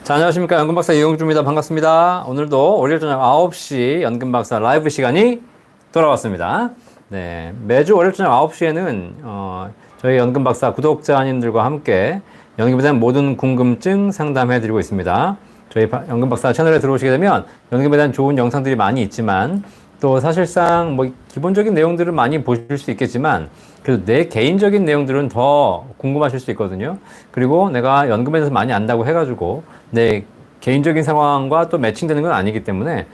자, 안녕하십니까. 연금박사 이용주입니다. 반갑습니다. 오늘도 월요일 저녁 9시 연금박사 라이브 시간이 돌아왔습니다. 네, 매주 월요일 저녁 9시에는 저희 연금박사 구독자님들과 함께 연금에 대한 모든 궁금증 상담해드리고 있습니다. 저희 연금박사 채널에 들어오시게 되면 연금에 대한 좋은 영상들이 많이 있지만 또 사실상 뭐 기본적인 내용들은 많이 보실 수 있겠지만 그래도 내 개인적인 내용들은 더 궁금하실 수 있거든요. 그리고 내가 연금에 대해서 많이 안다고 해가지고 내 개인적인 상황과 또 매칭되는 건 아니기 때문에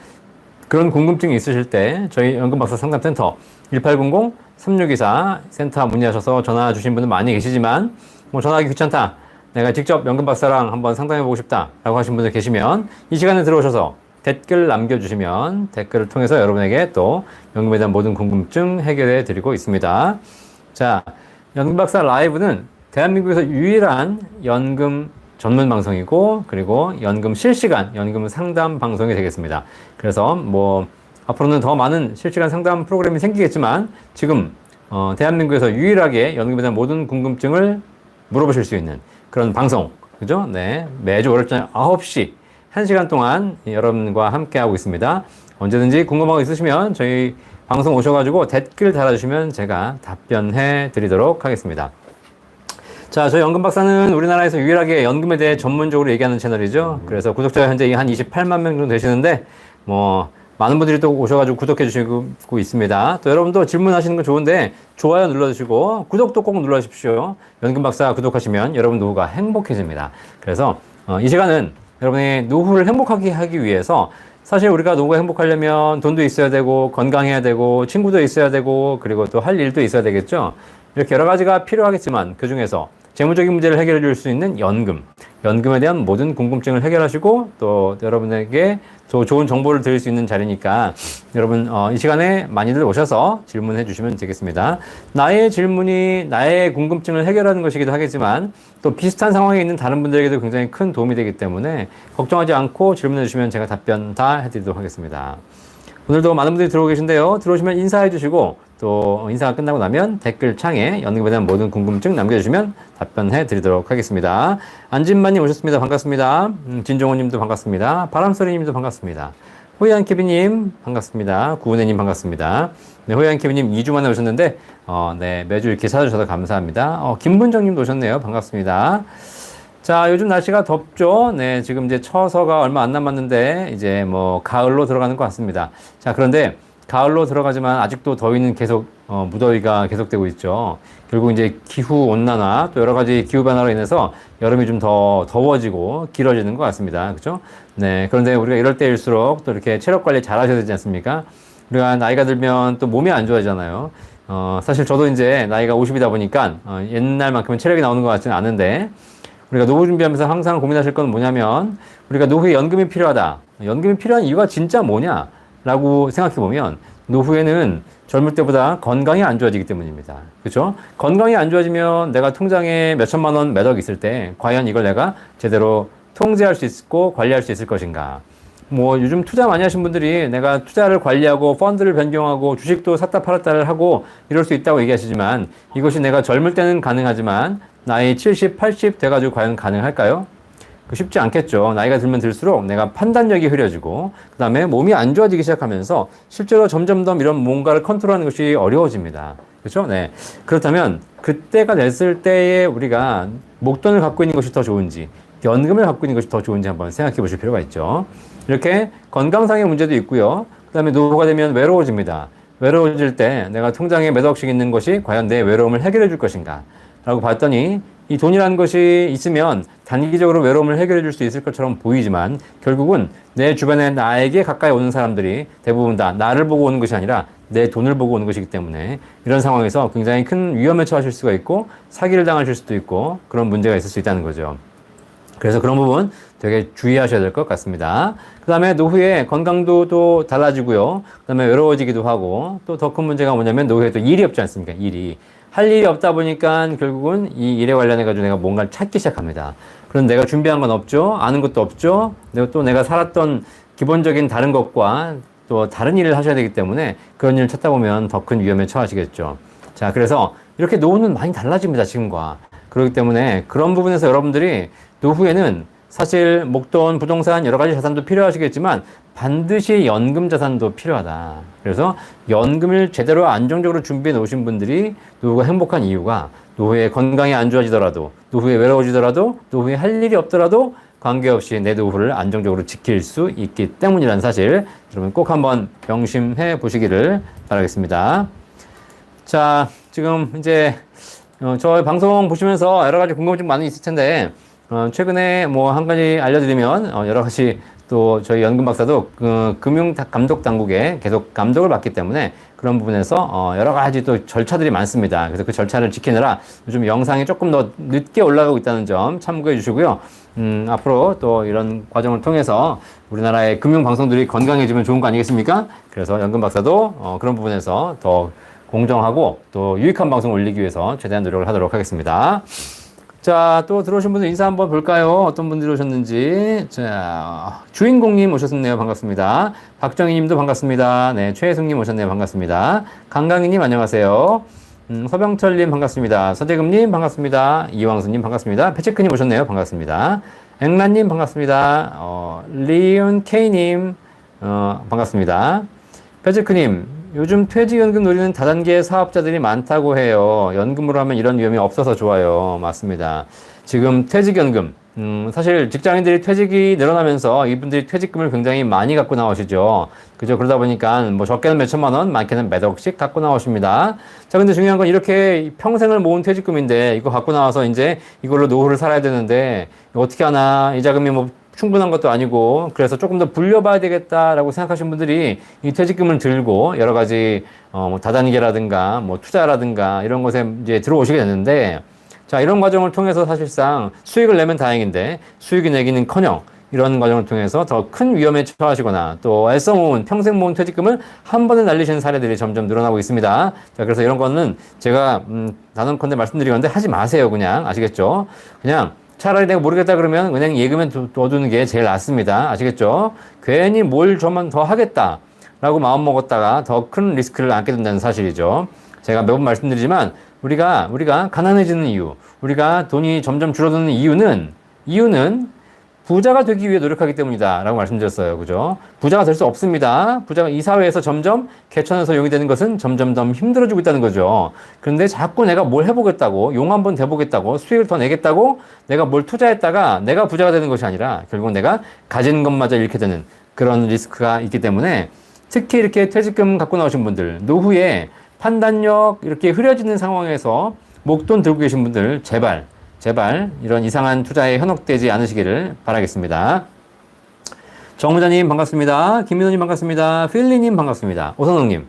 그런 궁금증이 있으실 때 저희 연금박사 상담센터 1800-3624 센터 문의하셔서 전화 주신 분들 많이 계시지만 뭐 전화하기 귀찮다, 내가 직접 연금박사랑 한번 상담해보고 싶다 라고 하신 분들 계시면 이 시간에 들어오셔서 댓글 남겨주시면 댓글을 통해서 여러분에게 또 연금에 대한 모든 궁금증 해결해 드리고 있습니다. 자, 연금박사 라이브는 대한민국에서 유일한 연금 전문 방송이고, 그리고 연금 실시간 연금 상담 방송이 되겠습니다. 그래서 뭐 앞으로는 더 많은 실시간 상담 프로그램이 생기겠지만 지금 대한민국에서 유일하게 연금에 대한 모든 궁금증을 물어보실 수 있는 그런 방송, 그죠? 네, 매주 월요일 저녁 9시 1시간 동안 여러분과 함께 하고 있습니다. 언제든지 궁금한 거 있으시면 저희 방송 오셔가지고 댓글 달아주시면 제가 답변해 드리도록 하겠습니다. 자, 저희 연금박사는 우리나라에서 유일하게 연금에 대해 전문적으로 얘기하는 채널이죠. 그래서 구독자가 현재 한 28만 명 정도 되시는데, 뭐, 많은 분들이 또 오셔가지고 구독해 주시고 있습니다. 또 여러분도 질문하시는 건 좋은데, 좋아요 눌러주시고, 구독도 꼭 눌러주십시오. 연금박사 구독하시면 여러분 노후가 행복해집니다. 그래서, 이 시간은 여러분의 노후를 행복하게 하기 위해서 사실 우리가 노후가 행복하려면 돈도 있어야 되고, 건강해야 되고, 친구도 있어야 되고, 그리고 또 할 일도 있어야 되겠죠. 이렇게 여러 가지가 필요하겠지만 그 중에서 재무적인 문제를 해결해 줄 수 있는 연금에 대한 모든 궁금증을 해결하시고 또 여러분에게 더 좋은 정보를 드릴 수 있는 자리니까 여러분 이 시간에 많이들 오셔서 질문해 주시면 되겠습니다. 나의 질문이 나의 궁금증을 해결하는 것이기도 하겠지만 또 비슷한 상황에 있는 다른 분들에게도 굉장히 큰 도움이 되기 때문에 걱정하지 않고 질문해 주시면 제가 답변 다 해드리도록 하겠습니다. 오늘도 많은 분들이 들어오고 계신데요. 들어오시면 인사해 주시고 또 인사가 끝나고 나면 댓글창에 연금에 대한 모든 궁금증 남겨주시면 답변해 드리도록 하겠습니다. 안진만님 오셨습니다. 반갑습니다. 진종호님도 반갑습니다. 바람소리님도 반갑습니다. 호이안케비님 반갑습니다. 구은혜님 반갑습니다. 네, 호이안케비님 2주 만에 오셨는데 네, 매주 이렇게 찾아주셔서 감사합니다. 김분정님도 오셨네요. 반갑습니다. 자, 요즘 날씨가 덥죠? 네, 지금 이제 처서가 얼마 안 남았는데, 이제 뭐, 가을로 들어가는 것 같습니다. 자, 그런데, 가을로 들어가지만 아직도 더위는 계속, 무더위가 계속되고 있죠. 결국 이제 기후온난화, 또 여러 가지 기후변화로 인해서 여름이 좀 더 더워지고 길어지는 것 같습니다. 그죠? 네, 그런데 우리가 이럴 때일수록 또 이렇게 체력 관리 잘 하셔야 되지 않습니까? 우리가 나이가 들면 또 몸이 안 좋아지잖아요. 사실 저도 이제 나이가 50이다 보니까, 옛날만큼은 체력이 나오는 것 같지는 않은데, 우리가 노후 준비하면서 항상 고민하실 건 뭐냐면 우리가 노후에 연금이 필요하다. 연금이 필요한 이유가 진짜 뭐냐라고 생각해 보면 노후에는 젊을 때보다 건강이 안 좋아지기 때문입니다. 그렇죠? 건강이 안 좋아지면 내가 통장에 몇 천만 원, 몇 억 있을 때 과연 이걸 내가 제대로 통제할 수 있고 관리할 수 있을 것인가? 뭐 요즘 투자 많이 하신 분들이 내가 투자를 관리하고 펀드를 변경하고 주식도 샀다 팔았다를 하고 이럴 수 있다고 얘기하시지만 이것이 내가 젊을 때는 가능하지만 나이 70, 80 돼가지고 과연 가능할까요? 쉽지 않겠죠. 나이가 들면 들수록 내가 판단력이 흐려지고 그 다음에 몸이 안 좋아지기 시작하면서 실제로 점점 더 이런 뭔가를 컨트롤하는 것이 어려워집니다. 그렇죠? 네. 그렇다면 그때가 됐을 때에 우리가 목돈을 갖고 있는 것이 더 좋은지 연금을 갖고 있는 것이 더 좋은지 한번 생각해 보실 필요가 있죠. 이렇게 건강상의 문제도 있고요. 그 다음에 노후가 되면 외로워집니다. 외로워질 때 내가 통장에 몇 억씩 있는 것이 과연 내 외로움을 해결해 줄 것인가 라고 봤더니 이 돈이라는 것이 있으면 단기적으로 외로움을 해결해 줄 수 있을 것처럼 보이지만 결국은 내 주변에 나에게 가까이 오는 사람들이 대부분 다 나를 보고 오는 것이 아니라 내 돈을 보고 오는 것이기 때문에 이런 상황에서 굉장히 큰 위험에 처하실 수가 있고 사기를 당하실 수도 있고 그런 문제가 있을 수 있다는 거죠. 그래서 그런 부분 되게 주의하셔야 될 것 같습니다. 그 다음에 노후에 건강도 또 달라지고요. 그 다음에 외로워지기도 하고 또 더 큰 문제가 뭐냐면 노후에 또 일이 없지 않습니까? 할 일이 없다 보니까 결국은 이 일에 관련해가지고 내가 뭔가를 찾기 시작합니다. 그럼 내가 준비한 건 없죠? 아는 것도 없죠? 또 내가 살았던 기본적인 다른 것과 또 다른 일을 하셔야 되기 때문에 그런 일을 찾다 보면 더 큰 위험에 처하시겠죠. 자, 그래서 이렇게 노후는 많이 달라집니다, 지금과. 그렇기 때문에 그런 부분에서 여러분들이 노후에는 사실 목돈, 부동산 여러 가지 자산도 필요하시겠지만 반드시 연금 자산도 필요하다. 그래서 연금을 제대로 안정적으로 준비해 놓으신 분들이 노후가 행복한 이유가 노후에 건강이 안 좋아지더라도, 노후에 외로워지더라도, 노후에 할 일이 없더라도 관계없이 내 노후를 안정적으로 지킬 수 있기 때문이라는 사실 여러분 꼭 한번 명심해 보시기를 바라겠습니다. 자, 지금 이제 저희 방송 보시면서 여러 가지 궁금증 많이 있을 텐데 최근에 뭐 한 가지 알려드리면 여러 가지 또 저희 연금 박사도 금융 감독 당국에 계속 감독을 받기 때문에 그런 부분에서 여러 가지 또 절차들이 많습니다. 그래서 그 절차를 지키느라 요즘 영상이 조금 더 늦게 올라가고 있다는 점 참고해 주시고요. 앞으로 또 이런 과정을 통해서 우리나라의 금융 방송들이 건강해지면 좋은 거 아니겠습니까? 그래서 연금 박사도 그런 부분에서 더 공정하고 또 유익한 방송을 올리기 위해서 최대한 노력을 하도록 하겠습니다. 자, 또 들어오신 분들 인사 한번 볼까요? 어떤 분들이 오셨는지. 자, 주인공님 오셨네요. 반갑습니다. 박정희 님도 반갑습니다. 네, 최혜숙님 오셨네요. 반갑습니다. 강강희님 안녕하세요. 서병철님 반갑습니다. 서재금님 반갑습니다. 이왕수님 반갑습니다. 패치크님 오셨네요. 반갑습니다. 앵란님 반갑습니다. 리윤 K님 반갑습니다. 패치크님 요즘 퇴직연금 노리는 다단계 사업자들이 많다고 해요. 연금으로 하면 이런 위험이 없어서 좋아요. 맞습니다. 지금 퇴직연금, 사실 직장인들이 퇴직이 늘어나면서 이분들이 퇴직금을 굉장히 많이 갖고 나오시죠. 그죠? 그러다 보니까 뭐 적게는 몇 천만 원, 많게는 몇 억씩 갖고 나오십니다. 자, 근데 중요한 건 이렇게 평생을 모은 퇴직금인데 이거 갖고 나와서 이제 이걸로 노후를 살아야 되는데 어떻게 하나, 이 자금이 뭐 충분한 것도 아니고 그래서 조금 더 불려봐야 되겠다라고 생각하시는 분들이 이 퇴직금을 들고 여러 가지 뭐 다단계라든가 뭐 투자라든가 이런 것에 이제 들어오시게 되는데 자, 이런 과정을 통해서 사실상 수익을 내면 다행인데 수익이 내기는커녕 이런 과정을 통해서 더 큰 위험에 처하시거나 또 애써 모은 평생 모은 퇴직금을 한 번에 날리시는 사례들이 점점 늘어나고 있습니다. 자, 그래서 이런 거는 제가 단언컨대 말씀드리건데 하지 마세요. 그냥 아시겠죠? 그냥 차라리 내가 모르겠다 그러면 은행 예금에 둬두는 게 제일 낫습니다. 아시겠죠? 괜히 뭘 저만 더 하겠다라고 마음먹었다가 더 큰 리스크를 안게 된다는 사실이죠. 제가 몇 번 말씀드리지만 우리가 가난해지는 이유, 우리가 돈이 점점 줄어드는 이유는 부자가 되기 위해 노력하기 때문이다 라고 말씀드렸어요. 그죠? 부자가 될 수 없습니다. 부자가 이 사회에서 점점 개천에서 용이 되는 것은 점점 더 힘들어지고 있다는 거죠. 그런데 자꾸 내가 뭘 해보겠다고, 용 한번 돼보겠다고, 수익을 더 내겠다고 내가 뭘 투자했다가 내가 부자가 되는 것이 아니라 결국 내가 가진 것마저 잃게 되는 그런 리스크가 있기 때문에 특히 이렇게 퇴직금 갖고 나오신 분들, 노후에 판단력 이렇게 흐려지는 상황에서 목돈 들고 계신 분들 제발 이런 이상한 투자에 현혹되지 않으시기를 바라겠습니다. 정무자님 반갑습니다. 김민호님 반갑습니다. 필리님 반갑습니다. 오선웅님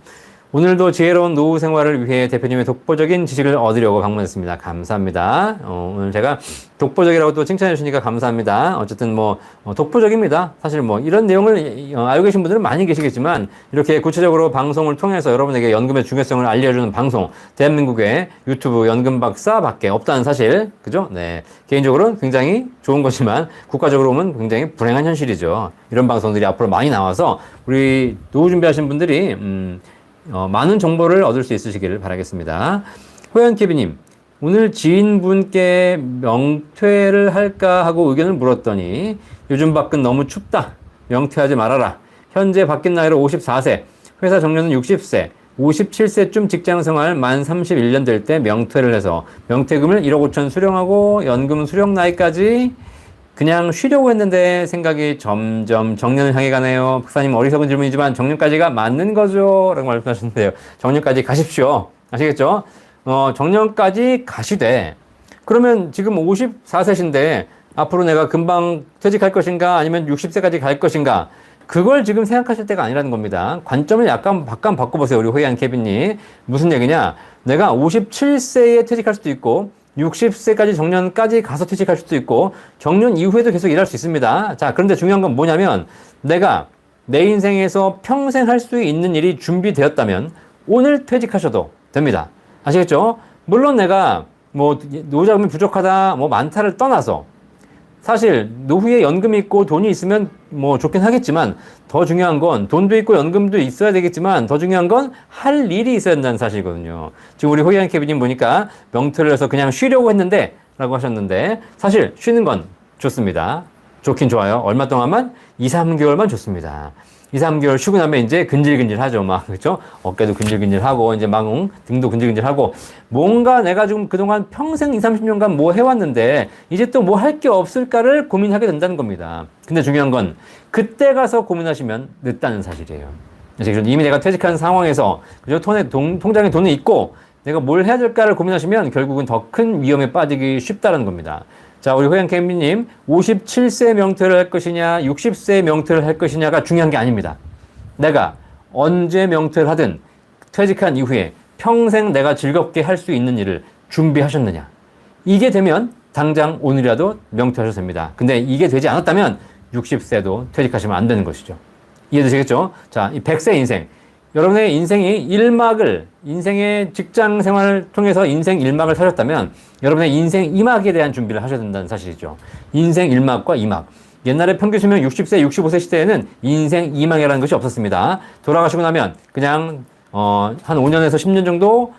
오늘도 지혜로운 노후 생활을 위해 대표님의 독보적인 지식을 얻으려고 방문했습니다. 감사합니다. 오늘 제가 독보적이라고 또 칭찬해 주시니까 감사합니다. 어쨌든 뭐 독보적입니다. 사실 뭐 이런 내용을 알고 계신 분들은 많이 계시겠지만 이렇게 구체적으로 방송을 통해서 여러분에게 연금의 중요성을 알려주는 방송 대한민국의 유튜브 연금 박사밖에 없다는 사실, 그죠? 네, 개인적으로는 굉장히 좋은 거지만 국가적으로 보면 굉장히 불행한 현실이죠. 이런 방송들이 앞으로 많이 나와서 우리 노후 준비하신 분들이 많은 정보를 얻을 수 있으시기를 바라겠습니다. 호연케비님, 오늘 지인분께 명퇴를 할까 하고 의견을 물었더니 요즘 밖은 너무 춥다. 명퇴하지 말아라. 현재 바뀐 나이로 54세, 회사 정년은 60세, 57세쯤 직장생활 만 31년 될 때 명퇴를 해서 명퇴금을 1억 5천 수령하고 연금 수령 나이까지 그냥 쉬려고 했는데 생각이 점점 정년을 향해 가네요. 박사님 어리석은 질문이지만 정년까지가 맞는 거죠? 라고 말씀하셨는데요. 정년까지 가십시오. 아시겠죠? 정년까지 가시되 그러면 지금 54세신데 앞으로 내가 금방 퇴직할 것인가 아니면 60세까지 갈 것인가 그걸 지금 생각하실 때가 아니라는 겁니다. 관점을 약간 바꿔보세요. 우리 호이안 케빈님. 무슨 얘기냐? 내가 57세에 퇴직할 수도 있고 60세까지 정년까지 가서 퇴직할 수도 있고 정년 이후에도 계속 일할 수 있습니다. 자, 그런데 중요한 건 뭐냐면 내가 내 인생에서 평생 할 수 있는 일이 준비되었다면 오늘 퇴직하셔도 됩니다. 아시겠죠? 물론 내가 뭐 노후자금이 부족하다 뭐 많다를 떠나서 사실 노후에 연금이 있고 돈이 있으면 뭐 좋긴 하겠지만 더 중요한 건 돈도 있고 연금도 있어야 되겠지만 더 중요한 건 할 일이 있어야 된다는 사실이거든요. 지금 우리 호이안 케빈님 보니까 명퇴를 해서 그냥 쉬려고 했는데 라고 하셨는데 사실 쉬는 건 좋습니다. 좋긴 좋아요. 얼마 동안만? 2, 3개월만 좋습니다. 2, 3개월 쉬고 나면 이제 근질근질하죠. 막, 그죠? 어깨도 근질근질하고, 이제 막, 등도 근질근질하고, 뭔가 내가 지금 그동안 평생 2, 30년간 뭐 해왔는데, 이제 또 뭐 할 게 없을까를 고민하게 된다는 겁니다. 근데 중요한 건, 그때 가서 고민하시면 늦다는 사실이에요. 그래서 이미 내가 퇴직한 상황에서, 그죠? 통장에 돈이 있고, 내가 뭘 해야 될까를 고민하시면 결국은 더 큰 위험에 빠지기 쉽다는 겁니다. 자, 우리 호양 캠비님, 57세 명퇴를 할 것이냐, 60세 명퇴를 할 것이냐가 중요한 게 아닙니다. 내가 언제 명퇴를 하든 퇴직한 이후에 평생 내가 즐겁게 할 수 있는 일을 준비하셨느냐. 이게 되면 당장 오늘이라도 명퇴하셔도 됩니다. 근데 이게 되지 않았다면 60세도 퇴직하시면 안 되는 것이죠. 이해되시겠죠? 자, 이 100세 인생. 여러분의 인생이 인생의 직장 생활을 통해서 인생 1막을 사셨다면 여러분의 인생 2막에 대한 준비를 하셔야 된다는 사실이죠. 인생 1막과 2막. 옛날에 평균 수명 60세, 65세 시대에는 인생 2막이라는 것이 없었습니다. 돌아가시고 나면 그냥 한 5년에서 10년 정도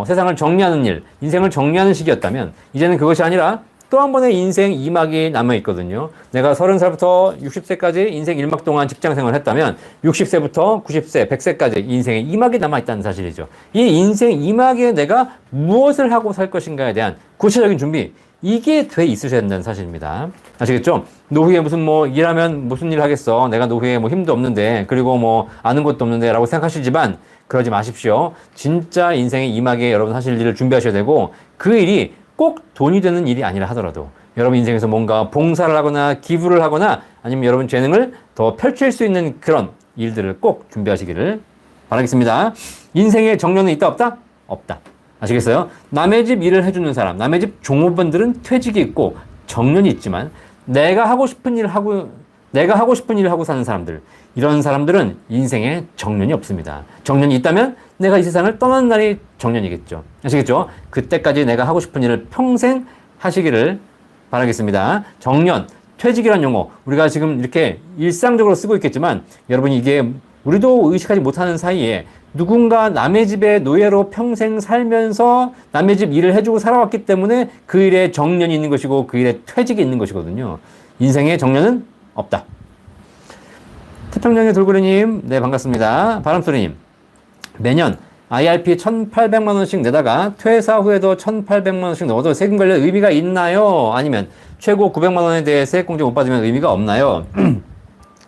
세상을 정리하는 일, 인생을 정리하는 시기였다면 이제는 그것이 아니라 또 한 번의 인생 2막이 남아있거든요. 내가 30살부터 60세까지 인생 1막 동안 직장 생활을 했다면 60세부터 90세, 100세까지 인생의 2막이 남아있다는 사실이죠. 이 인생 2막에 내가 무엇을 하고 살 것인가에 대한 구체적인 준비, 이게 돼 있으셔야 된다는 사실입니다. 아시겠죠? 노후에 무슨 일하면 무슨 일 하겠어. 내가 노후에 힘도 없는데, 그리고 아는 것도 없는데 라고 생각하시지만 그러지 마십시오. 진짜 인생의 2막에 여러분 하실 일을 준비하셔야 되고 그 일이 꼭 돈이 되는 일이 아니라 하더라도 여러분 인생에서 뭔가 봉사를 하거나 기부를 하거나 아니면 여러분 재능을 더 펼칠 수 있는 그런 일들을 꼭 준비하시기를 바라겠습니다. 인생에 정년은 있다 없다? 없다. 아시겠어요? 남의 집 일을 해주는 사람, 남의 집 종업원들은 퇴직이 있고 정년이 있지만 내가 하고 싶은 일을 하고 사는 사람들, 이런 사람들은 인생에 정년이 없습니다. 정년이 있다면 내가 이 세상을 떠나는 날이 정년이겠죠. 아시겠죠? 그때까지 내가 하고 싶은 일을 평생 하시기를 바라겠습니다. 정년, 퇴직이란 용어, 우리가 지금 이렇게 일상적으로 쓰고 있겠지만 여러분이 이게 우리도 의식하지 못하는 사이에 누군가 남의 집에 노예로 평생 살면서 남의 집 일을 해주고 살아왔기 때문에 그 일에 정년이 있는 것이고 그 일에 퇴직이 있는 것이거든요. 인생에 정년은 없다. 태평양의 돌고래님, 네, 반갑습니다. 바람소리님, 매년 IRP 1,800만원씩 내다가 퇴사 후에도 1,800만원씩 넣어도 세금 관련 의미가 있나요? 아니면 최고 900만원에 대해 세액공제 못 받으면 의미가 없나요?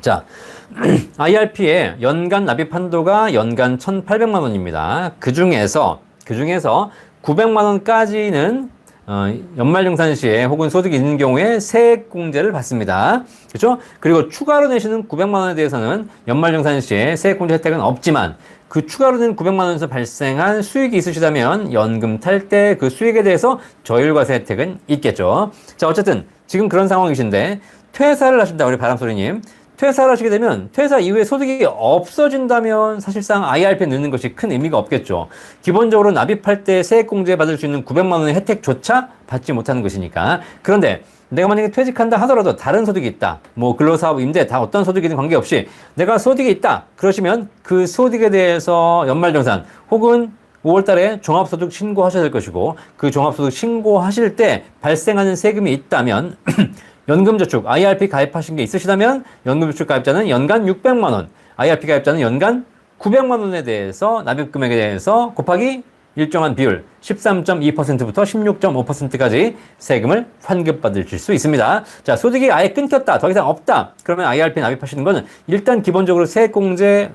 자, IRP의 연간 납입 한도가 연간 1,800만원입니다. 그 중에서 900만원까지는 연말정산 시에 혹은 소득이 있는 경우에 세액공제를 받습니다. 그렇죠? 그리고 추가로 내시는 900만 원에 대해서는 연말정산 시에 세액공제 혜택은 없지만 그 추가로 낸 900만 원에서 발생한 수익이 있으시다면 연금 탈 때 그 수익에 대해서 저율과세 혜택은 있겠죠. 자, 어쨌든 지금 그런 상황이신데 퇴사를 하신다, 우리 바람소리님. 퇴사를 하시게 되면 퇴사 이후에 소득이 없어진다면 사실상 IRP에 넣는 것이 큰 의미가 없겠죠. 기본적으로 납입할 때 세액공제 받을 수 있는 900만 원의 혜택조차 받지 못하는 것이니까. 그런데 내가 만약에 퇴직한다 하더라도 다른 소득이 있다. 근로사업, 임대 다 어떤 소득이든 관계없이 내가 소득이 있다. 그러시면 그 소득에 대해서 연말정산 혹은 5월 달에 종합소득 신고하셔야 될 것이고 그 종합소득 신고하실 때 발생하는 세금이 있다면 연금저축, IRP 가입하신 게 있으시다면 연금저축 가입자는 연간 600만 원, IRP 가입자는 연간 900만 원에 대해서 납입금액에 대해서 곱하기 일정한 비율 13.2%부터 16.5%까지 세금을 환급받으실 수 있습니다. 자, 소득이 아예 끊겼다, 더 이상 없다. 그러면 IRP 납입하시는 거는 일단 기본적으로 세액공제가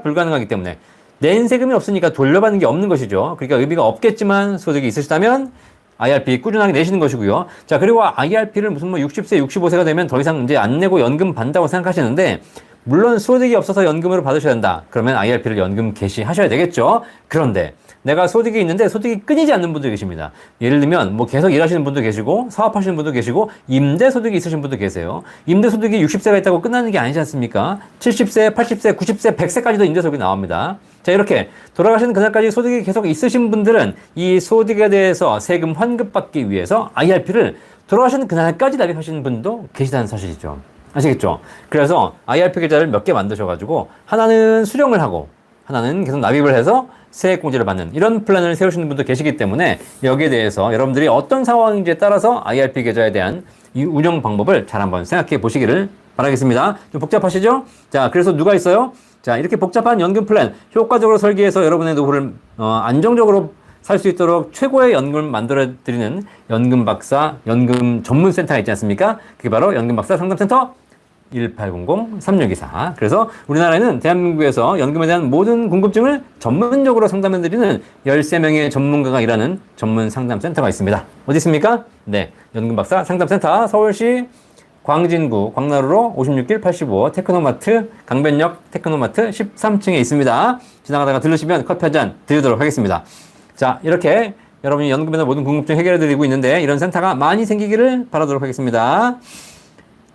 불가능하기 때문에 낸 세금이 없으니까 돌려받는 게 없는 것이죠. 그러니까 의미가 없겠지만 소득이 있으시다면 IRP 꾸준하게 내시는 것이고요. 자, 그리고 IRP를 무슨 60세, 65세가 되면 더 이상 이제 안 내고 연금 받는다고 생각하시는데, 물론 소득이 없어서 연금으로 받으셔야 된다. 그러면 IRP를 연금 개시하셔야 되겠죠. 그런데 내가 소득이 있는데 소득이 끊이지 않는 분도 계십니다. 예를 들면 계속 일하시는 분도 계시고 사업하시는 분도 계시고 임대소득이 있으신 분도 계세요. 임대소득이 60세가 있다고 끝나는 게 아니지 않습니까? 70세, 80세, 90세, 100세까지도 임대소득이 나옵니다. 자, 이렇게 돌아가시는 그날까지 소득이 계속 있으신 분들은 이 소득에 대해서 세금 환급받기 위해서 IRP를 돌아가시는 그날까지 납입하시는 분도 계시다는 사실이죠. 아시겠죠? 그래서 IRP 계좌를 몇 개 만드셔가지고 하나는 수령을 하고 하나는 계속 납입을 해서 세액공제를 받는 이런 플랜을 세우시는 분도 계시기 때문에 여기에 대해서 여러분들이 어떤 상황인지에 따라서 IRP 계좌에 대한 이 운영 방법을 잘 한번 생각해 보시기를 바라겠습니다. 좀 복잡하시죠? 자, 그래서 누가 있어요? 자, 이렇게 복잡한 연금 플랜 효과적으로 설계해서 여러분의 노후를 안정적으로 살 수 있도록 최고의 연금을 만들어 드리는 연금 박사 연금 전문 센터가 있지 않습니까? 그게 바로 연금 박사 상담센터 1800-3624. 그래서 우리나라에는 대한민국에서 연금에 대한 모든 궁금증을 전문적으로 상담해 드리는 13명의 전문가가 일하는 전문 상담센터가 있습니다. 어디 있습니까? 네, 연금 박사 상담센터 서울시 광진구 광나루로 56길 85 테크노마트 강변역 테크노마트 13층에 있습니다. 지나가다가 들르시면 커피 한 잔 드리도록 하겠습니다. 자, 이렇게 여러분이 연금에 대한 모든 궁금증 해결해 드리고 있는데 이런 센터가 많이 생기기를 바라도록 하겠습니다.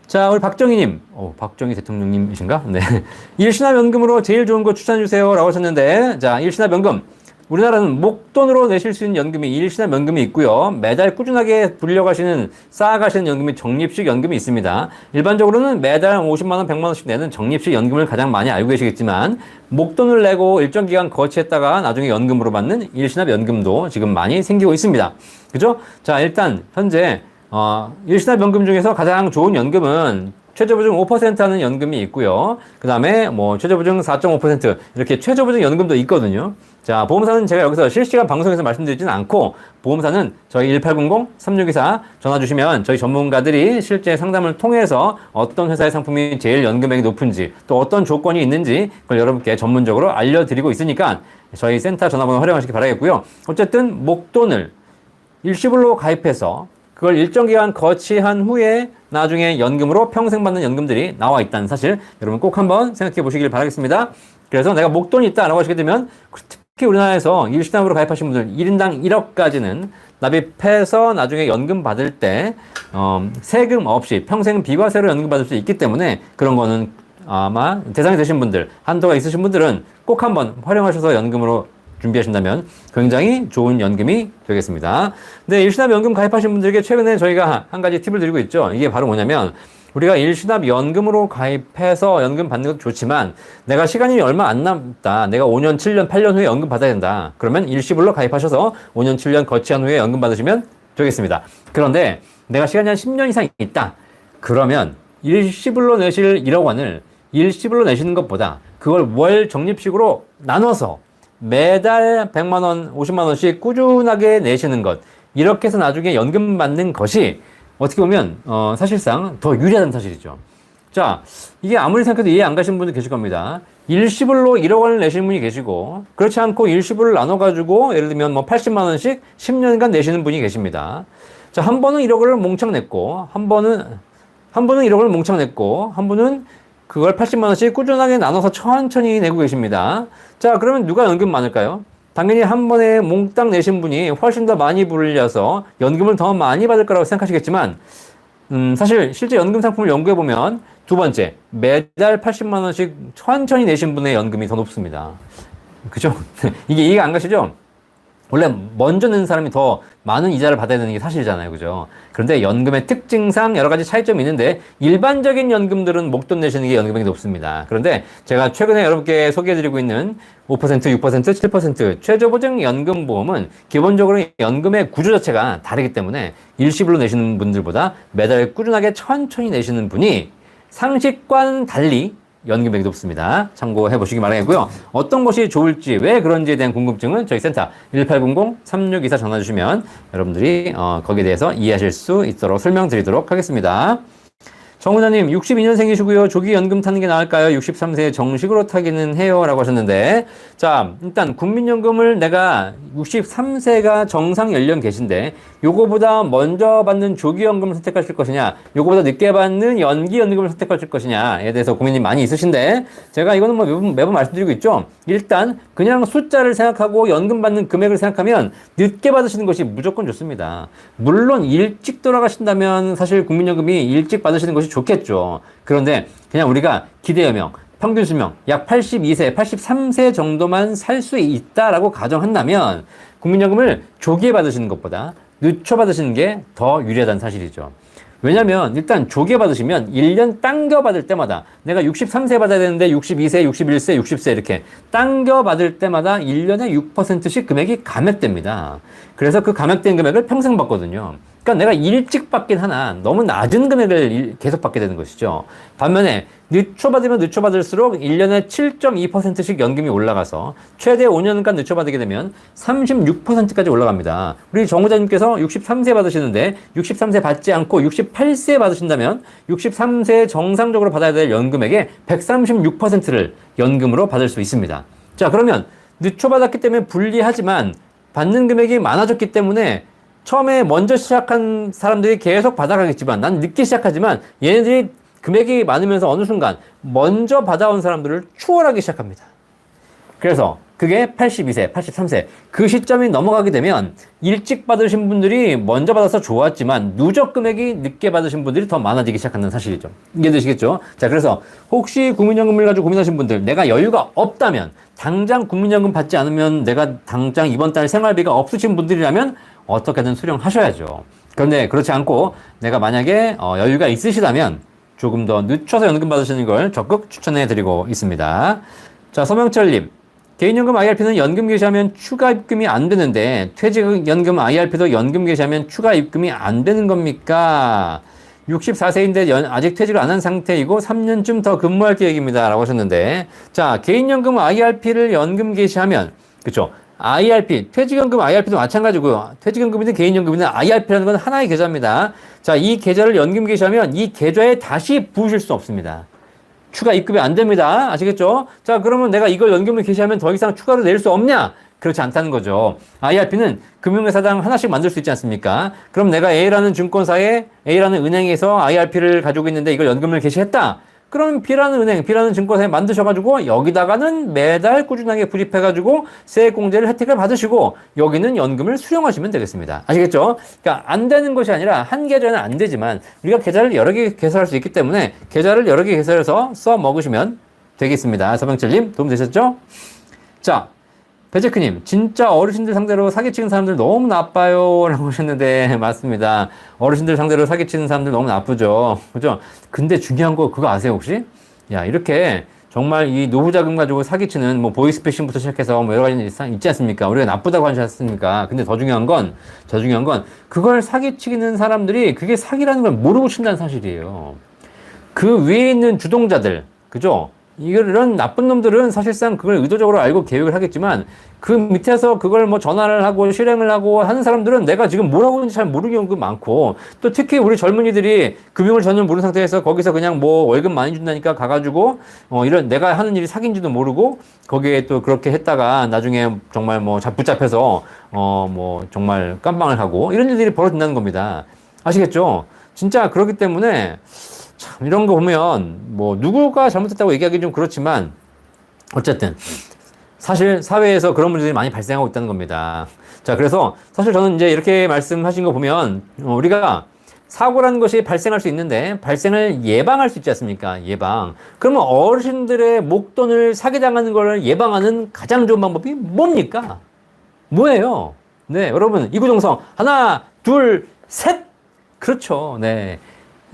자, 우리 박정희님, 박정희 대통령님이신가? 네. 일시납연금으로 제일 좋은 거 추천해주세요. 라고 하셨는데, 자, 일시납연금. 우리나라는 목돈으로 내실 수 있는 연금이 일시납연금이 있고요. 매달 꾸준하게 불려가시는, 쌓아가시는 연금이 적립식 연금이 있습니다. 일반적으로는 매달 50만원, 100만원씩 내는 적립식 연금을 가장 많이 알고 계시겠지만, 목돈을 내고 일정 기간 거치했다가 나중에 연금으로 받는 일시납연금도 지금 많이 생기고 있습니다. 그죠? 자, 일단, 현재, 일시납연금 중에서 가장 좋은 연금은 최저보증 5% 하는 연금이 있고요. 그 다음에 최저보증 4.5% 이렇게 최저보증 연금도 있거든요. 자, 보험사는 제가 여기서 실시간 방송에서 말씀드리지는 않고 보험사는 저희 1800-3624 전화 주시면 저희 전문가들이 실제 상담을 통해서 어떤 회사의 상품이 제일 연금액이 높은지 또 어떤 조건이 있는지 그걸 여러분께 전문적으로 알려드리고 있으니까 저희 센터 전화번호 활용하시기 바라겠고요. 어쨌든 목돈을 일시불로 가입해서 그걸 일정 기간 거치한 후에 나중에 연금으로 평생 받는 연금들이 나와 있다는 사실 여러분 꼭 한번 생각해 보시길 바라겠습니다. 그래서 내가 목돈이 있다라고 하시게 되면 특히 우리나라에서 일시납으로 가입하신 분들 1인당 1억까지는 납입해서 나중에 연금 받을 때 세금 없이 평생 비과세로 연금 받을 수 있기 때문에 그런 거는 아마 대상이 되신 분들 한도가 있으신 분들은 꼭 한번 활용하셔서 연금으로 준비하신다면 굉장히 좋은 연금이 되겠습니다. 네, 일시납연금 가입하신 분들에게 최근에 저희가 한 가지 팁을 드리고 있죠. 이게 바로 뭐냐면 우리가 일시납연금으로 가입해서 연금 받는 것도 좋지만 내가 시간이 얼마 안 남다. 내가 5년, 7년, 8년 후에 연금 받아야 된다. 그러면 일시불로 가입하셔서 5년, 7년 거치한 후에 연금 받으시면 되겠습니다. 그런데 내가 시간이 한 10년 이상 있다. 그러면 일시불로 내실 1억 원을 일시불로 내시는 것보다 그걸 월 적립식으로 나눠서 매달 100만원, 50만원씩 꾸준하게 내시는 것. 이렇게 해서 나중에 연금 받는 것이 어떻게 보면, 사실상 더 유리하다는 사실이죠. 자, 이게 아무리 생각해도 이해 안 가시는 분들 계실 겁니다. 일시불로 1억 원을 내시는 분이 계시고, 그렇지 않고 일시불을 나눠가지고, 예를 들면 80만원씩 10년간 내시는 분이 계십니다. 자, 한 번은 1억을 몽창 냈고, 한 번은 1억을 몽창 냈고, 한 분은 그걸 80만원씩 꾸준하게 나눠서 천천히 내고 계십니다. 자, 그러면 누가 연금 많을까요? 당연히 한 번에 몽땅 내신 분이 훨씬 더 많이 불려서 연금을 더 많이 받을 거라고 생각하시겠지만, 사실 실제 연금 상품을 연구해보면 두 번째, 매달 80만원씩 천천히 내신 분의 연금이 더 높습니다. 그죠? 이게 이해가 안 가시죠? 원래 먼저 낸 사람이 더 많은 이자를 받아야 되는 게 사실이잖아요. 그죠? 그런데 연금의 특징상 여러 가지 차이점이 있는데 일반적인 연금들은 목돈 내시는 게 연금액이 높습니다. 그런데 제가 최근에 여러분께 소개해드리고 있는 5%, 6%, 7% 최저보증 연금보험은 기본적으로 연금의 구조 자체가 다르기 때문에 일시불로 내시는 분들보다 매달 꾸준하게 천천히 내시는 분이 상식과는 달리 연금액이 높습니다. 참고해 보시기 바라겠고요. 어떤 것이 좋을지, 왜 그런지에 대한 궁금증은 저희 센터 1800-3624 전화 주시면 여러분들이 거기에 대해서 이해하실 수 있도록 설명드리도록 하겠습니다. 정은아님, 62년생이시고요. 조기 연금 타는 게 나을까요? 63세에 정식으로 타기는 해요. 라고 하셨는데, 자, 일단 국민연금을 내가 63세가 정상 연령 계신데, 요거보다 먼저 받는 조기 연금을 선택하실 것이냐, 요거보다 늦게 받는 연기 연금을 선택하실 것이냐에 대해서 고민이 많이 있으신데, 제가 이거는 뭐 매번 말씀드리고 있죠. 일단 그냥 숫자를 생각하고 연금 받는 금액을 생각하면 늦게 받으시는 것이 무조건 좋습니다. 물론 일찍 돌아가신다면 사실 국민연금이 일찍 받으시는 것이 좋겠죠. 그런데 그냥 우리가 기대여명, 평균 수명 약 82세, 83세 정도만 살 수 있다라고 가정한다면 국민연금을 조기에 받으시는 것보다 늦춰 받으시는 게 더 유리하다는 사실이죠. 왜냐면 일단 조기에 받으시면 1년 당겨 받을 때마다 내가 63세 받아야 되는데 62세, 61세, 60세 이렇게 당겨 받을 때마다 1년에 6%씩 금액이 감액됩니다. 그래서 그 감액된 금액을 평생 받거든요. 그러니까 내가 일찍 받긴 하나 너무 낮은 금액을 계속 받게 되는 것이죠. 반면에 늦춰받으면 늦춰받을수록 1년에 7.2%씩 연금이 올라가서 최대 5년간 늦춰받게 되면 36%까지 올라갑니다. 우리 정호자님께서 63세 받으시는데 63세 받지 않고 68세 받으신다면 63세 정상적으로 받아야 될 연금액의 136%를 연금으로 받을 수 있습니다. 자, 그러면 늦춰받았기 때문에 불리하지만 받는 금액이 많아졌기 때문에 처음에 먼저 시작한 사람들이 계속 받아가겠지만 난 늦게 시작하지만 얘네들이 금액이 많으면서 어느 순간 먼저 받아온 사람들을 추월하기 시작합니다. 그래서 그게 82세, 83세 그 시점이 넘어가게 되면 일찍 받으신 분들이 먼저 받아서 좋았지만 누적 금액이 늦게 받으신 분들이 더 많아지기 시작한다는 사실이죠. 이해되시겠죠? 자, 그래서 혹시 국민연금을 가지고 고민하신 분들, 내가 여유가 없다면 당장 국민연금 받지 않으면 내가 당장 이번 달 생활비가 없으신 분들이라면 어떻게든 수령하셔야죠. 그런데 그렇지 않고 내가 만약에 여유가 있으시다면 조금 더 늦춰서 연금 받으시는 걸 적극 추천해 드리고 있습니다. 자, 서명철님. 개인연금 IRP는 연금 개시하면 추가 입금이 안 되는데 퇴직연금 IRP도 연금 개시하면 추가 입금이 안 되는 겁니까? 64세인데 아직 퇴직을 안 한 상태이고 3년쯤 더 근무할 계획입니다. 라고 하셨는데, 자, 개인연금 IRP를 연금 개시하면, 그쵸? IRP, 퇴직연금 IRP도 마찬가지고요. 퇴직연금이든 개인연금이든 IRP라는 건 하나의 계좌입니다. 자, 이 계좌를 연금 개시하면 이 계좌에 다시 부으실 수 없습니다. 추가 입금이 안 됩니다. 아시겠죠? 자, 그러면 내가 이걸 연금을 개시하면 더 이상 추가로 낼 수 없냐? 그렇지 않다는 거죠. IRP는 금융회사당 하나씩 만들 수 있지 않습니까? 그럼 내가 A라는 증권사에 A라는 은행에서 IRP를 가지고 있는데 이걸 연금을 개시했다. 그럼 B라는 은행, B라는 증권사에 만드셔가지고 여기다가는 매달 꾸준하게 부집해가지고 세액공제를 혜택을 받으시고 여기는 연금을 수령하시면 되겠습니다. 아시겠죠? 그러니까 안 되는 것이 아니라 한 계좌는 안 되지만 우리가 계좌를 여러 개 개설할 수 있기 때문에 계좌를 여러 개 개설해서 써 먹으시면 되겠습니다. 서병철님 도움 되셨죠? 자, 배제크님, 진짜 어르신들 상대로 사기치는 사람들 너무 나빠요. 라고 하셨는데, 맞습니다. 어르신들 상대로 사기치는 사람들 너무 나쁘죠. 그죠? 근데 중요한 거 그거 아세요, 혹시? 야, 이렇게 정말 이 노후자금 가지고 사기치는 뭐 보이스피싱부터 시작해서 뭐 여러 가지 있지 않습니까? 우리가 나쁘다고 하지 않습니까? 근데 더 중요한 건 그걸 사기치는 사람들이 그게 사기라는 걸 모르고 친다는 사실이에요. 그 위에 있는 주동자들, 그죠? 이런 나쁜 놈들은 사실상 그걸 의도적으로 알고 계획을 하겠지만 그 밑에서 그걸 뭐 전화를 하고 실행을 하고 하는 사람들은 내가 지금 뭘 하고 있는지 잘 모르는 경우가 많고 또 특히 우리 젊은이들이 금융을 전혀 모르는 상태에서 거기서 그냥 뭐 월급 많이 준다니까 가가지고 이런 내가 하는 일이 사기인지도 모르고 거기에 또 그렇게 했다가 나중에 정말 뭐 붙잡혀서 뭐 정말 깜빵을 하고 이런 일들이 벌어진다는 겁니다. 아시겠죠? 진짜 그렇기 때문에 참 이런 거 보면 뭐 누구가 잘못했다고 얘기하기 좀 그렇지만 어쨌든 사실 사회에서 그런 문제들이 많이 발생하고 있다는 겁니다. 자, 그래서 사실 저는 이제 이렇게 말씀하신 거 보면 우리가 사고라는 것이 발생할 수 있는데 발생을 예방할 수 있지 않습니까? 예방. 그러면 어르신들의 목돈을 사기당하는 걸 예방하는 가장 좋은 방법이 뭡니까? 뭐예요? 네, 여러분 이구동성 하나, 둘, 셋. 그렇죠. 네.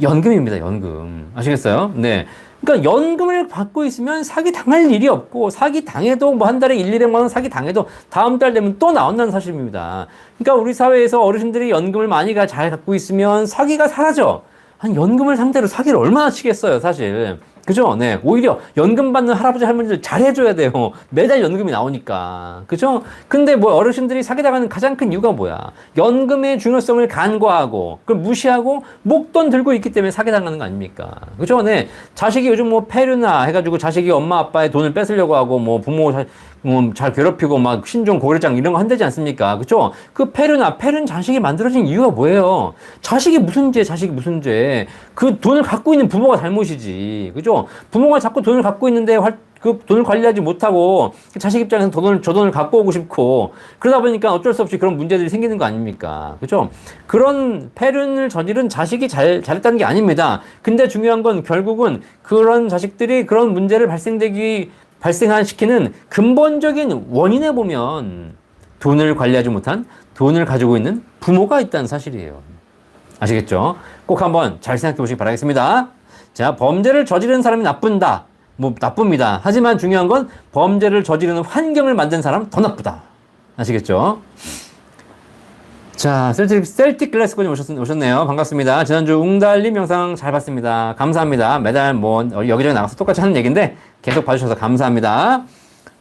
연금입니다, 연금. 아시겠어요? 네. 그러니까 연금을 받고 있으면 사기 당할 일이 없고, 사기 당해도 뭐 한 달에 1, 200만 원 사기 당해도 다음 달 되면 또 나온다는 사실입니다. 그러니까 우리 사회에서 어르신들이 연금을 많이 잘 갖고 있으면 사기가 사라져. 한 연금을 상대로 사기를 얼마나 치겠어요, 사실. 그죠? 네. 오히려 연금 받는 할아버지, 할머니들 잘해줘야 돼요. 매달 연금이 나오니까. 그죠? 근데 뭐 어르신들이 사기당하는 가장 큰 이유가 뭐야? 연금의 중요성을 간과하고, 그걸 무시하고, 목돈 들고 있기 때문에 사기당하는 거 아닙니까? 그죠? 네. 자식이 요즘 뭐 폐류나 해가지고 자식이 엄마 아빠의 돈을 뺏으려고 하고, 뭐 부모 잘 괴롭히고 막 신종 고려장 이런 거 한다지 않습니까? 그쵸? 그 폐륜 자식이 만들어진 이유가 뭐예요? 자식이 무슨 죄? 그 돈을 갖고 있는 부모가 잘못이지. 그죠? 부모가 자꾸 돈을 갖고 있는데 그 돈을 관리하지 못하고 자식 입장에서 저 돈을 갖고 오고 싶고 그러다 보니까 어쩔 수 없이 그런 문제들이 생기는 거 아닙니까? 그죠? 그런 폐륜을 저지른 자식이 잘했다는 게 아닙니다. 근데 중요한 건 결국은 그런 자식들이 그런 문제를 발생시키는 근본적인 원인에 보면 돈을 관리하지 못한 돈을 가지고 있는 부모가 있다는 사실이에요. 아시겠죠? 꼭 한번 잘 생각해 보시기 바라겠습니다. 자, 범죄를 저지르는 사람이 나쁩니다. 하지만 중요한 건 범죄를 저지르는 환경을 만든 사람 더 나쁘다. 아시겠죠? 자, 셀틱 글래스코님 오셨네요. 반갑습니다. 지난주 웅달님 영상 잘 봤습니다. 감사합니다. 매달 뭐 여기저기 나가서 똑같이 하는 얘기인데 계속 봐주셔서 감사합니다.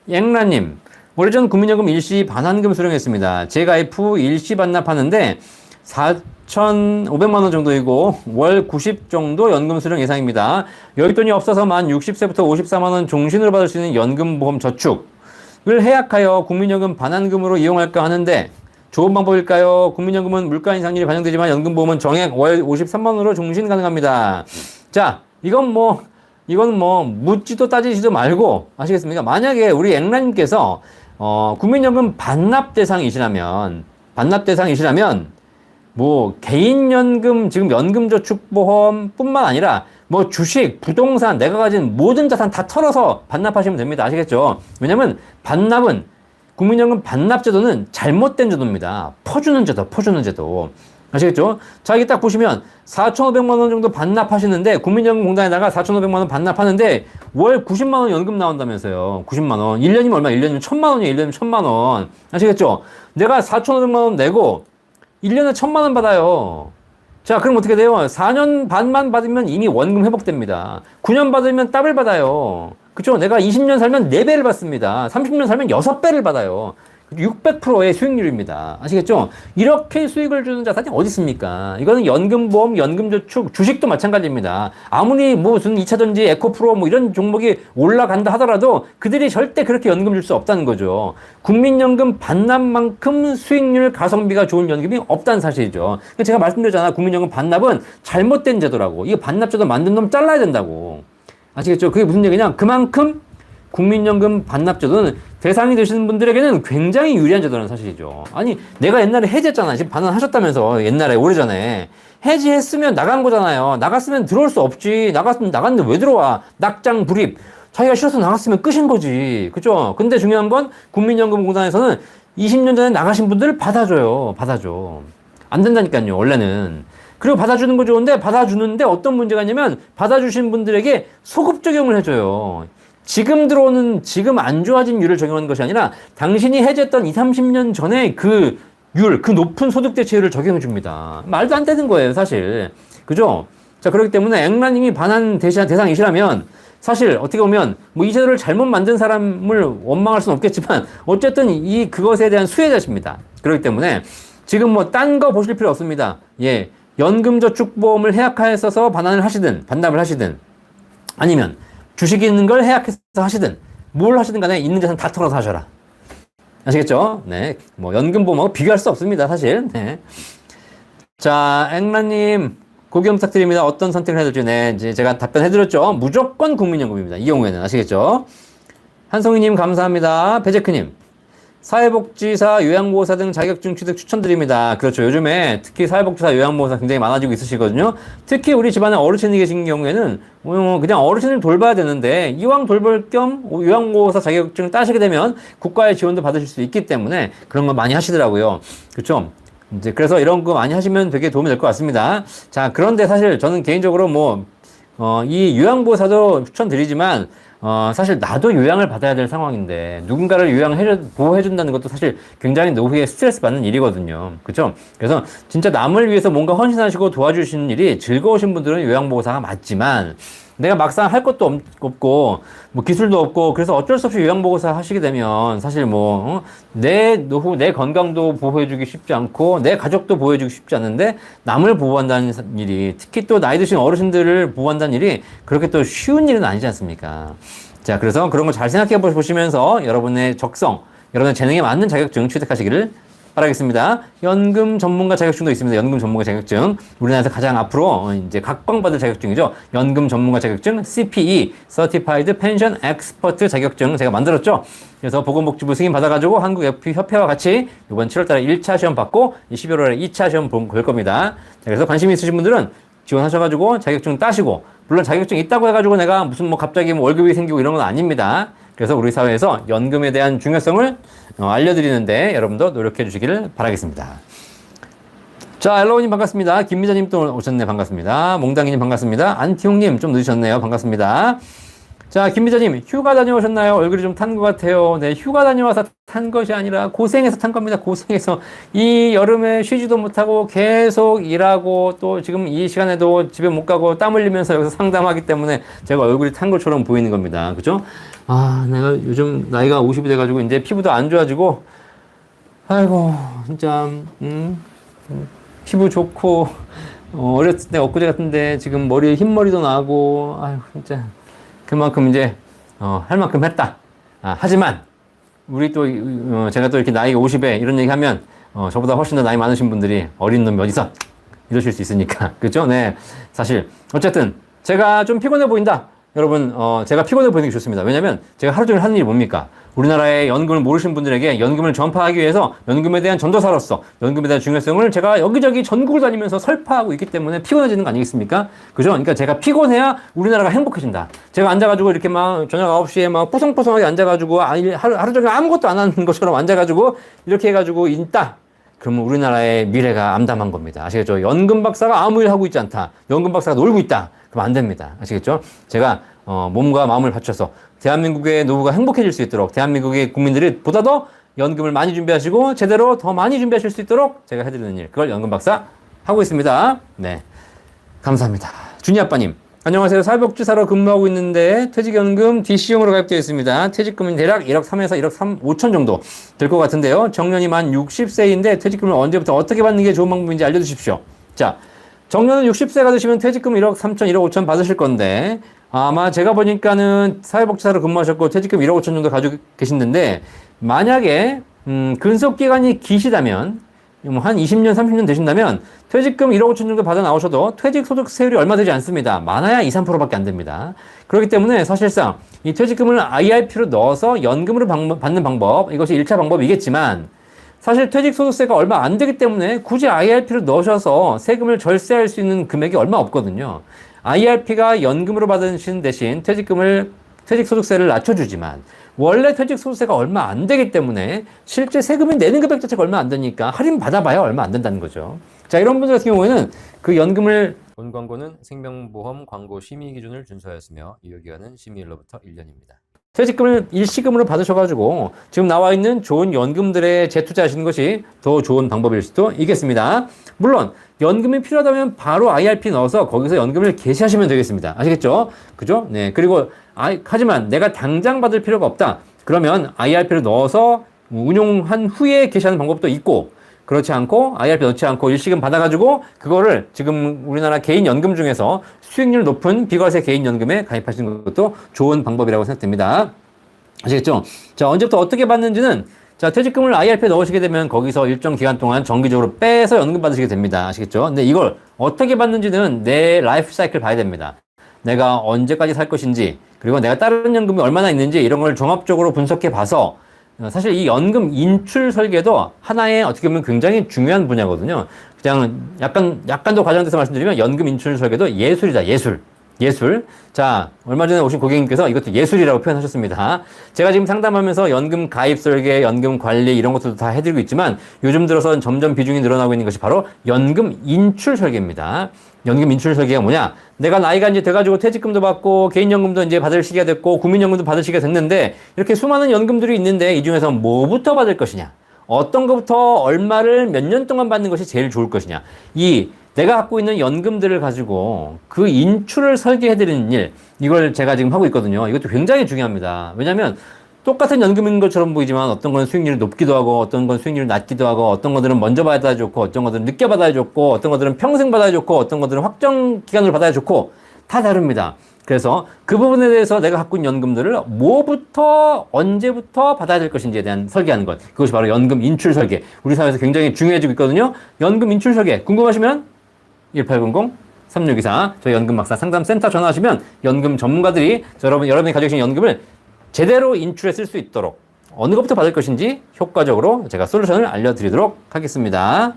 앵라님, 오래전 국민연금 일시 반환금 수령했습니다. 재가입 후 일시 반납하는데 4,500만 원 정도이고 월 90 정도 연금 수령 예상입니다. 여윳돈이 없어서 만 60세부터 54만 원 종신으로 받을 수 있는 연금보험 저축을 해약하여 국민연금 반환금으로 이용할까 하는데 좋은 방법일까요? 국민연금은 물가 인상률이 반영되지만 연금보험은 정액 월 53만 원으로 종신 가능합니다. 자, 이건 뭐 묻지도 따지지도 말고 아시겠습니까? 만약에 우리 앵라님께서 국민연금 반납 대상이시라면 뭐 개인연금 지금 연금저축보험뿐만 아니라 뭐 주식, 부동산, 내가 가진 모든 자산 다 털어서 반납하시면 됩니다. 아시겠죠? 왜냐면 국민연금 반납제도는 잘못된 제도입니다. 퍼주는 제도. 아시겠죠? 자, 이게 딱 보시면 4,500만 원 정도 반납하시는데 국민연금공단에다가 4,500만 원 반납하는데 월 90만 원 연금 나온다면서요. 90만 원. 1년이면 얼마? 1년이면 1,000만 원이에요. 1년이면 1,000만 원. 아시겠죠? 내가 4,500만 원 내고 1년에 1,000만 원 받아요. 자, 그럼 어떻게 돼요? 4년 반만 받으면 이미 원금 회복됩니다. 9년 받으면 더블 받아요. 그쵸? 내가 20년 살면 4배를 받습니다. 30년 살면 6배를 받아요. 600%의 수익률입니다. 아시겠죠? 이렇게 수익을 주는 자산이 어디 있습니까? 이거는 연금보험, 연금저축, 주식도 마찬가지입니다. 아무리 뭐 무슨 2차전지, 에코프로 뭐 이런 종목이 올라간다 하더라도 그들이 절대 그렇게 연금 줄 수 없다는 거죠. 국민연금 반납만큼 수익률 가성비가 좋은 연금이 없다는 사실이죠. 제가 말씀드렸잖아. 국민연금 반납은 잘못된 제도라고. 이거 반납제도 만든 놈 잘라야 된다고. 아시겠죠? 그게 무슨 얘기냐? 그만큼 국민연금 반납제도는 대상이 되시는 분들에게는 굉장히 유리한 제도라는 사실이죠. 아니, 내가 옛날에 해지했잖아. 지금 반환하셨다면서. 옛날에, 오래전에. 해지했으면 나간 거잖아요. 나갔으면 들어올 수 없지. 나갔는데 왜 들어와? 낙장 불입. 자기가 싫어서 나갔으면 끝인 거지. 그죠? 근데 중요한 건 국민연금공단에서는 20년 전에 나가신 분들을 받아줘. 안 된다니까요, 원래는. 그리고 받아주는 거 좋은데 받아주는데 어떤 문제가 있냐면 받아주신 분들에게 소급 적용을 해줘요. 지금 안 좋아진 율을 적용하는 것이 아니라 당신이 해지했던 20, 30년 전에 그 높은 소득 대체율을 적용해 줍니다. 말도 안 되는 거예요, 사실. 그죠? 자, 그렇기 때문에 앵라님이 반환 대상이시라면 사실 어떻게 보면 뭐 이 제도를 잘못 만든 사람을 원망할 수는 없겠지만 어쨌든 그것에 대한 수혜자십니다. 그렇기 때문에 지금 뭐 딴 거 보실 필요 없습니다. 예. 연금저축보험을 해약해서 반납을 하시든 아니면 주식이 있는 걸 해약해서 하시든 뭘 하시든 간에 있는 자산 다 털어서 하셔라. 아시겠죠? 네. 뭐 연금보험하고 비교할 수 없습니다, 사실. 네. 자, 앵라님 고견 부탁드립니다. 어떤 선택을 해야 될지 이제 제가 답변해드렸죠. 무조건 국민연금입니다. 이 경우에는 아시겠죠? 한송이님 감사합니다. 배제크님 사회복지사, 요양보호사 등 자격증 취득 추천드립니다. 그렇죠. 요즘에 특히 사회복지사, 요양보호사 굉장히 많아지고 있으시거든요. 특히 우리 집안에 어르신이 계신 경우에는 그냥 어르신을 돌봐야 되는데 이왕 돌볼 겸 요양보호사 자격증을 따시게 되면 국가의 지원도 받으실 수 있기 때문에 그런 거 많이 하시더라고요. 그렇죠. 이제 그래서 이런 거 많이 하시면 되게 도움이 될 것 같습니다. 자, 그런데 사실 저는 개인적으로 이 요양보호사도 추천드리지만 사실 나도 요양을 받아야 될 상황인데 누군가를 보호해준다는 것도 사실 굉장히 노후에 스트레스 받는 일이거든요. 그렇죠? 그래서 진짜 남을 위해서 뭔가 헌신하시고 도와주시는 일이 즐거우신 분들은 요양보호사가 맞지만 내가 막상 할 것도 없고 뭐 기술도 없고 그래서 어쩔 수 없이 요양보호사 하시게 되면 사실 내 노후, 내 건강도 보호해주기 쉽지 않고 내 가족도 보호해주기 쉽지 않은데 남을 보호한다는 일이 특히 또 나이 드신 어르신들을 보호한다는 일이 그렇게 또 쉬운 일은 아니지 않습니까? 자, 그래서 그런 거 잘 생각해 보시면서 여러분의 적성, 여러분의 재능에 맞는 자격증 취득하시기를 바라겠습니다. 연금 전문가 자격증도 있습니다. 연금 전문가 자격증. 우리나라에서 가장 앞으로 이제 각광받을 자격증이죠. 연금 전문가 자격증 CPE, Certified Pension Expert 자격증 제가 만들었죠. 그래서 보건복지부 승인 받아가지고 한국FP협회와 같이 이번 7월달에 1차 시험 받고 11월에 2차 시험 볼 겁니다. 자, 그래서 관심 있으신 분들은 지원하셔가지고 자격증 따시고 물론 자격증 있다고 해가지고 내가 무슨 갑자기 월급이 생기고 이런 건 아닙니다. 그래서 우리 사회에서 연금에 대한 중요성을 알려드리는데 여러분도 노력해 주시기를 바라겠습니다. 자, 엘로우님 반갑습니다. 김미자님 또 오셨네. 반갑습니다. 몽당이님 반갑습니다. 안티용님 좀 늦으셨네요. 반갑습니다. 자, 김 기자님, 휴가 다녀오셨나요? 얼굴이 좀 탄 것 같아요. 네, 휴가 다녀와서 탄 것이 아니라 고생해서 탄 겁니다. 고생해서. 이 여름에 쉬지도 못하고 계속 일하고 또 지금 이 시간에도 집에 못 가고 땀 흘리면서 여기서 상담하기 때문에 제가 얼굴이 탄 것처럼 보이는 겁니다. 그죠? 아, 내가 요즘 나이가 50이 돼가지고 이제 피부도 안 좋아지고, 아이고, 진짜, 피부 좋고, 어렸을 때 엊그제 같은데 지금 머리에 흰머리도 나고, 아유, 진짜. 그만큼 이제 할 만큼 했다. 하지만 우리 또 제가 또 이렇게 나이가 50에 이런 얘기 하면 저보다 훨씬 더 나이 많으신 분들이 어린 놈이 어디서 이러실 수 있으니까. 그죠? 네. 사실 어쨌든 제가 좀 피곤해 보인다. 여러분 제가 피곤해 보이는 게 좋습니다. 왜냐면 제가 하루 종일 하는 일이 뭡니까? 우리나라의 연금을 모르시는 분들에게 연금을 전파하기 위해서 연금에 대한 전도사로서 연금에 대한 중요성을 제가 여기저기 전국을 다니면서 설파하고 있기 때문에 피곤해지는 거 아니겠습니까? 그죠? 그러니까 제가 피곤해야 우리나라가 행복해진다. 제가 앉아가지고 이렇게 막 저녁 9시에 막 뽀송뽀송하게 앉아가지고 하루 종일 아무것도 안 하는 것처럼 앉아가지고 이렇게 해가지고 있다. 그러면 우리나라의 미래가 암담한 겁니다. 아시겠죠? 연금 박사가 아무 일 하고 있지 않다. 연금 박사가 놀고 있다. 그럼 안 됩니다. 아시겠죠? 제가 몸과 마음을 바쳐서 대한민국의 노후가 행복해질 수 있도록 대한민국의 국민들이 보다 더 연금을 많이 준비하시고 제대로 더 많이 준비하실 수 있도록 제가 해드리는 일, 그걸 연금 박사 하고 있습니다. 네, 감사합니다. 준이 아빠님, 안녕하세요. 사회복지사로 근무하고 있는데 퇴직연금 DC형으로 가입되어 있습니다. 퇴직금은 대략 1억 3에서 1억 3, 5천 정도 될 것 같은데요. 정년이 만 60세인데 퇴직금을 언제부터 어떻게 받는 게 좋은 방법인지 알려주십시오. 자, 정년은 60세가 되시면 퇴직금 1억 3천, 1억 5천 받으실 건데 아마 제가 보니까는 사회복지사로 근무하셨고 퇴직금 1억 5천 정도 가지고 계시는데 만약에 근속기간이 기시다면 한 20년, 30년 되신다면 퇴직금 1억 5천 정도 받아 나오셔도 퇴직소득세율이 얼마 되지 않습니다. 많아야 2, 3%밖에 안 됩니다. 그렇기 때문에 사실상 이 퇴직금을 IRP로 넣어서 연금으로 받는 방법, 이것이 1차 방법이겠지만 사실 퇴직소득세가 얼마 안 되기 때문에 굳이 IRP로 넣으셔서 세금을 절세할 수 있는 금액이 얼마 없거든요. IRP가 연금으로 받으시는 대신 퇴직소득세를 낮춰주지만 원래 퇴직소득세가 얼마 안 되기 때문에 실제 세금이 내는 금액 자체가 얼마 안 되니까 할인 받아봐야 얼마 안 된다는 거죠. 자, 이런 분들 같은 경우에는 그 연금을 본 광고는 생명보험 광고 심의 기준을 준수하였으며 유효기간은 심의일로부터 1년입니다. 퇴직금을 일시금으로 받으셔가지고 지금 나와 있는 좋은 연금들에 재투자하시는 것이 더 좋은 방법일 수도 있겠습니다. 물론 연금이 필요하다면 바로 IRP 넣어서 거기서 연금을 개시하시면 되겠습니다. 아시겠죠? 그죠? 네. 그리고 하지만 내가 당장 받을 필요가 없다. 그러면 IRP를 넣어서 운용한 후에 개시하는 방법도 있고 그렇지 않고 IRP 넣지 않고 일시금 받아가지고 그거를 지금 우리나라 개인연금 중에서 수익률 높은 비과세 개인연금에 가입하시는 것도 좋은 방법이라고 생각됩니다. 아시겠죠? 자, 언제부터 어떻게 받는지는 자, 퇴직금을 IRP에 넣으시게 되면 거기서 일정 기간 동안 정기적으로 빼서 연금 받으시게 됩니다. 아시겠죠? 근데 이걸 어떻게 받는지는 내 라이프 사이클 봐야 됩니다. 내가 언제까지 살 것인지 그리고 내가 다른 연금이 얼마나 있는지 이런 걸 종합적으로 분석해 봐서 사실 이 연금 인출 설계도 하나의 어떻게 보면 굉장히 중요한 분야거든요. 그냥 약간 더 과장돼서 말씀드리면 연금 인출 설계도 예술이다, 예술. 예술. 자, 얼마 전에 오신 고객님께서 이것도 예술이라고 표현하셨습니다. 제가 지금 상담하면서 연금 가입 설계, 연금 관리 이런 것들도 다 해드리고 있지만 요즘 들어서는 점점 비중이 늘어나고 있는 것이 바로 연금 인출 설계입니다. 연금 인출 설계가 뭐냐? 내가 나이가 이제 돼가지고 퇴직금도 받고 개인연금도 이제 받을 시기가 됐고 국민연금도 받을 시기가 됐는데 이렇게 수많은 연금들이 있는데 이 중에서 뭐부터 받을 것이냐? 어떤 것부터 얼마를 몇 년 동안 받는 것이 제일 좋을 것이냐? 내가 갖고 있는 연금들을 가지고 그 인출을 설계해드리는 일, 이걸 제가 지금 하고 있거든요. 이것도 굉장히 중요합니다. 왜냐하면 똑같은 연금인 것처럼 보이지만 어떤 건 수익률이 높기도 하고 어떤 건 수익률이 낮기도 하고 어떤 것들은 먼저 받아야 좋고 어떤 것들은 늦게 받아야 좋고 어떤 것들은 평생 받아야 좋고 어떤 것들은 확정 기간으로 받아야 좋고 다 다릅니다. 그래서 그 부분에 대해서 내가 갖고 있는 연금들을 뭐부터 언제부터 받아야 될 것인지에 대한 설계하는 것, 그것이 바로 연금 인출 설계. 우리 사회에서 굉장히 중요해지고 있거든요. 연금 인출 설계 궁금하시면 1800-3624 저희 연금박사 상담센터 전화하시면 연금 전문가들이 여러분이 가지고 계신 연금을 제대로 인출해 쓸 수 있도록 어느 것부터 받을 것인지 효과적으로 제가 솔루션을 알려드리도록 하겠습니다.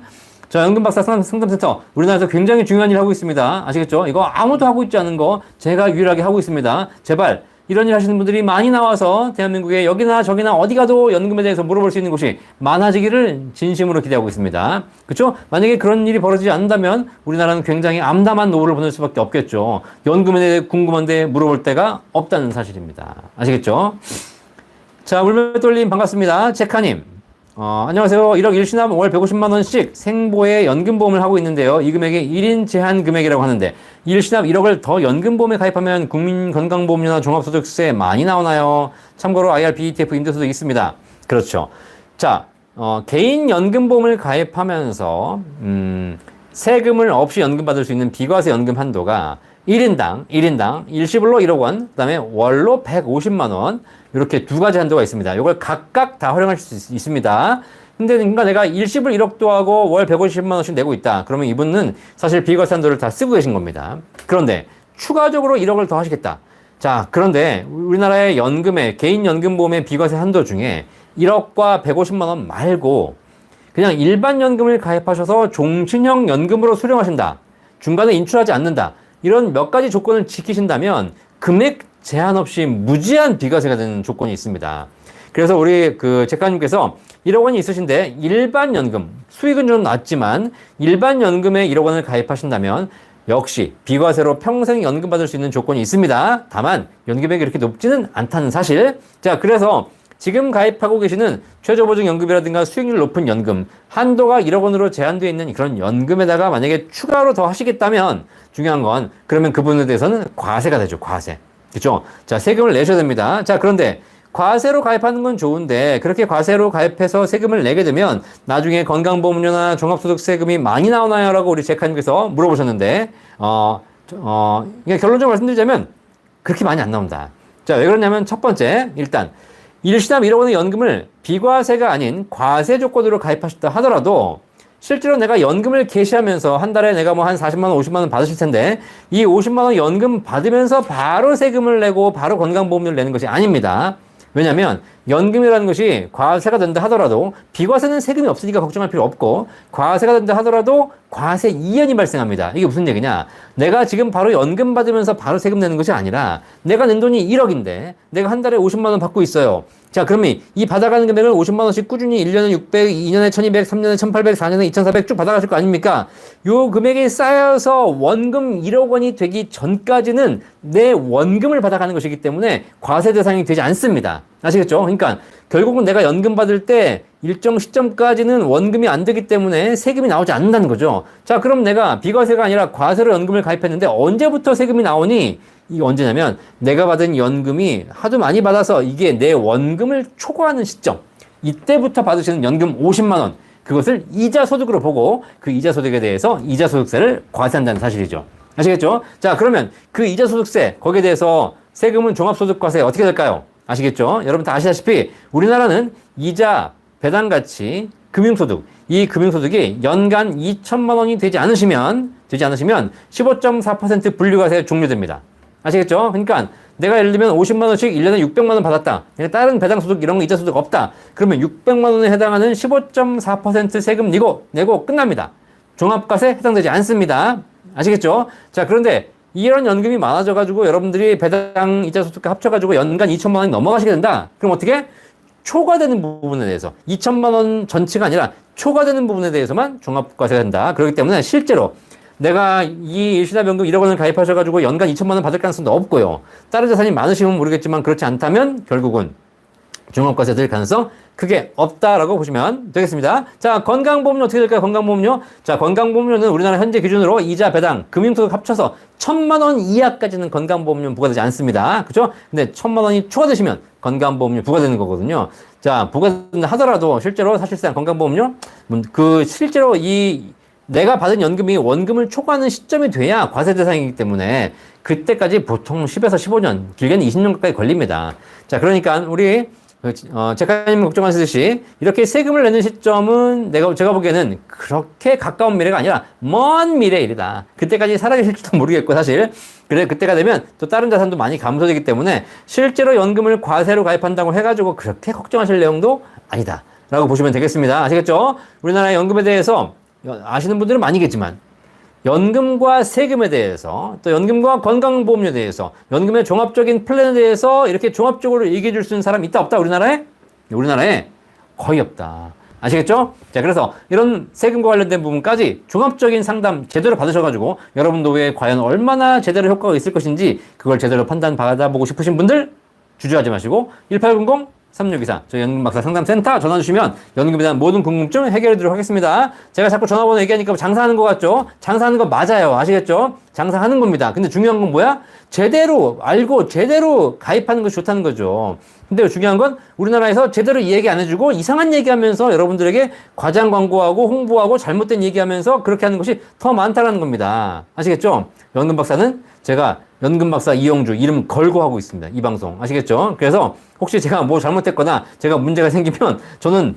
자, 연금박사 상담센터 우리나라에서 굉장히 중요한 일 하고 있습니다. 아시겠죠? 이거 아무도 하고 있지 않은 거 제가 유일하게 하고 있습니다. 제발 이런 일 하시는 분들이 많이 나와서 대한민국에 여기나 저기나 어디 가도 연금에 대해서 물어볼 수 있는 곳이 많아지기를 진심으로 기대하고 있습니다. 그렇죠? 만약에 그런 일이 벌어지지 않는다면 우리나라는 굉장히 암담한 노후를 보낼 수밖에 없겠죠. 연금에 대해 궁금한데 물어볼 데가 없다는 사실입니다. 아시겠죠? 자, 물맷돌님 반갑습니다. 체카님. 안녕하세요. 1억 1시납 월 150만 원씩 생보에 연금보험을 하고 있는데요. 이 금액이 1인 제한 금액이라고 하는데 1시납 1억을 더 연금보험에 가입하면 국민건강보험료나 종합소득세 많이 나오나요? 참고로 IRB, ETF 임대소득 있습니다. 그렇죠. 자, 개인 연금보험을 가입하면서 세금을 없이 연금받을 수 있는 비과세 연금 한도가 1인당 일시불로 1억 원, 그 다음에 월로 150만 원, 이렇게 두 가지 한도가 있습니다. 이걸 각각 다 활용하실 수 있습니다. 근데 그러니까 내가 일시불 1억도 하고 월 150만 원씩 내고 있다. 그러면 이분은 사실 비과세 한도를 다 쓰고 계신 겁니다. 그런데 추가적으로 1억을 더 하시겠다. 자, 그런데 우리나라의 연금의 개인 연금보험의 비과세 한도 중에 1억과 150만 원 말고 그냥 일반 연금을 가입하셔서 종신형 연금으로 수령하신다. 중간에 인출하지 않는다. 이런 몇 가지 조건을 지키신다면 금액 제한 없이 무제한 비과세가 되는 조건이 있습니다. 그래서 우리 작가님께서 1억 원이 있으신데 일반 연금, 수익은 좀 낮지만 일반 연금에 1억 원을 가입하신다면 역시 비과세로 평생 연금 받을 수 있는 조건이 있습니다. 다만 연금액이 이렇게 높지는 않다는 사실. 자, 그래서 지금 가입하고 계시는 최저보증연금이라든가 수익률 높은 연금, 한도가 1억 원으로 제한되어 있는 그런 연금에다가 만약에 추가로 더 하시겠다면 중요한 건 그러면 그분에 대해서는 과세가 되죠. 과세. 그렇죠? 자, 세금을 내셔야 됩니다. 자, 그런데 과세로 가입하는 건 좋은데 그렇게 과세로 가입해서 세금을 내게 되면 나중에 건강보험료나 종합소득세금이 많이 나오나요? 라고 우리 제카님께서 물어보셨는데 결론적으로 말씀드리자면 그렇게 많이 안 나온다. 자, 왜 그러냐면 첫 번째, 일단 일시납 1억 원의 연금을 비과세가 아닌 과세 조건으로 가입하셨다 하더라도 실제로 내가 연금을 개시하면서 한 달에 내가 뭐 한 40만 원, 50만 원 받으실 텐데 이 50만 원 연금 받으면서 바로 세금을 내고 바로 건강보험료를 내는 것이 아닙니다. 왜냐하면 연금이라는 것이 과세가 된다 하더라도 비과세는 세금이 없으니까 걱정할 필요 없고 과세가 된다 하더라도 과세 이연이 발생합니다. 이게 무슨 얘기냐? 내가 지금 바로 연금 받으면서 바로 세금 내는 것이 아니라 내가 낸 돈이 1억인데 내가 한 달에 50만 원 받고 있어요. 자, 그러면 이 받아가는 금액을 50만 원씩 꾸준히 1년에 600, 2년에 1200, 3년에 1800, 4년에 2400 쭉 받아가실 거 아닙니까? 요 금액이 쌓여서 원금 1억 원이 되기 전까지는 내 원금을 받아가는 것이기 때문에 과세 대상이 되지 않습니다. 아시겠죠? 그러니까 결국은 내가 연금 받을 때 일정 시점까지는 원금이 안 되기 때문에 세금이 나오지 않는다는 거죠. 자, 그럼 내가 비과세가 아니라 과세로 연금을 가입했는데 언제부터 세금이 나오니? 이게 언제냐면 내가 받은 연금이 하도 많이 받아서 이게 내 원금을 초과하는 시점, 이때부터 받으시는 연금 50만 원, 그것을 이자 소득으로 보고 그 이자 소득에 대해서 이자 소득세를 과세한다는 사실이죠. 아시겠죠? 자, 그러면 그 이자 소득세, 거기에 대해서 세금은 종합소득과세 어떻게 될까요? 아시겠죠? 여러분 다 아시다시피 우리나라는 이자, 배당가치, 금융소득, 이 금융소득이 연간 2천만 원이 되지 않으시면 15.4% 분류과세에 종료됩니다. 아시겠죠? 그러니까 내가 예를 들면 50만 원씩 1년에 600만 원 받았다. 다른 배당소득 이런 거 이자소득 없다. 그러면 600만 원에 해당하는 15.4% 세금 내고 끝납니다. 종합과세 해당되지 않습니다. 아시겠죠? 자, 그런데 이런 연금이 많아져가지고 여러분들이 배당 이자소득과 합쳐가지고 연간 2천만 원이 넘어가시게 된다. 그럼 어떻게? 초과되는 부분에 대해서 2천만 원 전체가 아니라 초과되는 부분에 대해서만 종합과세가 된다. 그렇기 때문에 실제로 내가 이 일시납연금 1억 원을 가입하셔가지고 연간 2천만 원 받을 가능성도 없고요. 다른 자산이 많으시면 모르겠지만 그렇지 않다면 결국은 종합과세 될 가능성 크게 없다라고 보시면 되겠습니다. 자, 건강보험료 어떻게 될까요? 건강보험료. 자, 건강보험료는 우리나라 현재 기준으로 이자, 배당, 금융소득 합쳐서 1,000만 원 이하까지는 건강보험료 부과되지 않습니다. 그죠? 근데 1,000만 원이 초과되시면 건강보험료 부과되는 거거든요. 자, 부과된다 하더라도 실제로 사실상 건강보험료, 실제로 내가 받은 연금이 원금을 초과하는 시점이 돼야 과세 대상이기 때문에 그때까지 보통 10에서 15년, 길게는 20년 가까이 걸립니다. 자, 그러니까 우리 작가님 걱정하시듯이 이렇게 세금을 내는 시점은 제가 보기에는 그렇게 가까운 미래가 아니라 먼 미래의 일이다. 그때까지 살아계실지도 모르겠고 사실 그때가 되면 또 다른 자산도 많이 감소되기 때문에 실제로 연금을 과세로 가입한다고 해가지고 그렇게 걱정하실 내용도 아니다 라고 보시면 되겠습니다. 아시겠죠? 우리나라의 연금에 대해서 아시는 분들은 많이겠지만 연금과 세금에 대해서, 또 연금과 건강보험료에 대해서, 연금의 종합적인 플랜에 대해서 이렇게 종합적으로 얘기해 줄 수 있는 사람이 있다, 없다, 우리나라에? 우리나라에 거의 없다. 아시겠죠? 자, 그래서 이런 세금과 관련된 부분까지 종합적인 상담 제대로 받으셔가지고 여러분 노후에 과연 얼마나 제대로 효과가 있을 것인지 그걸 제대로 판단 받아보고 싶으신 분들 주저하지 마시고 1800-3624 저희 연금박사 상담센터 전화 주시면 연금에 대한 모든 궁금증 해결해 드리도록 하겠습니다. 제가 자꾸 전화번호 얘기하니까 장사하는 것 같죠? 장사하는 거 맞아요. 아시겠죠? 장사하는 겁니다. 근데 중요한 건 뭐야? 제대로 알고 제대로 가입하는 것이 좋다는 거죠. 근데 중요한 건 우리나라에서 제대로 이 얘기 안 해주고 이상한 얘기하면서 여러분들에게 과장 광고하고 홍보하고 잘못된 얘기하면서 그렇게 하는 것이 더 많다는 겁니다. 아시겠죠? 연금박사는 제가 연금박사 이영주 이름 걸고 하고 있습니다. 이 방송. 아시겠죠? 그래서 혹시 제가 뭐 잘못했거나 제가 문제가 생기면 저는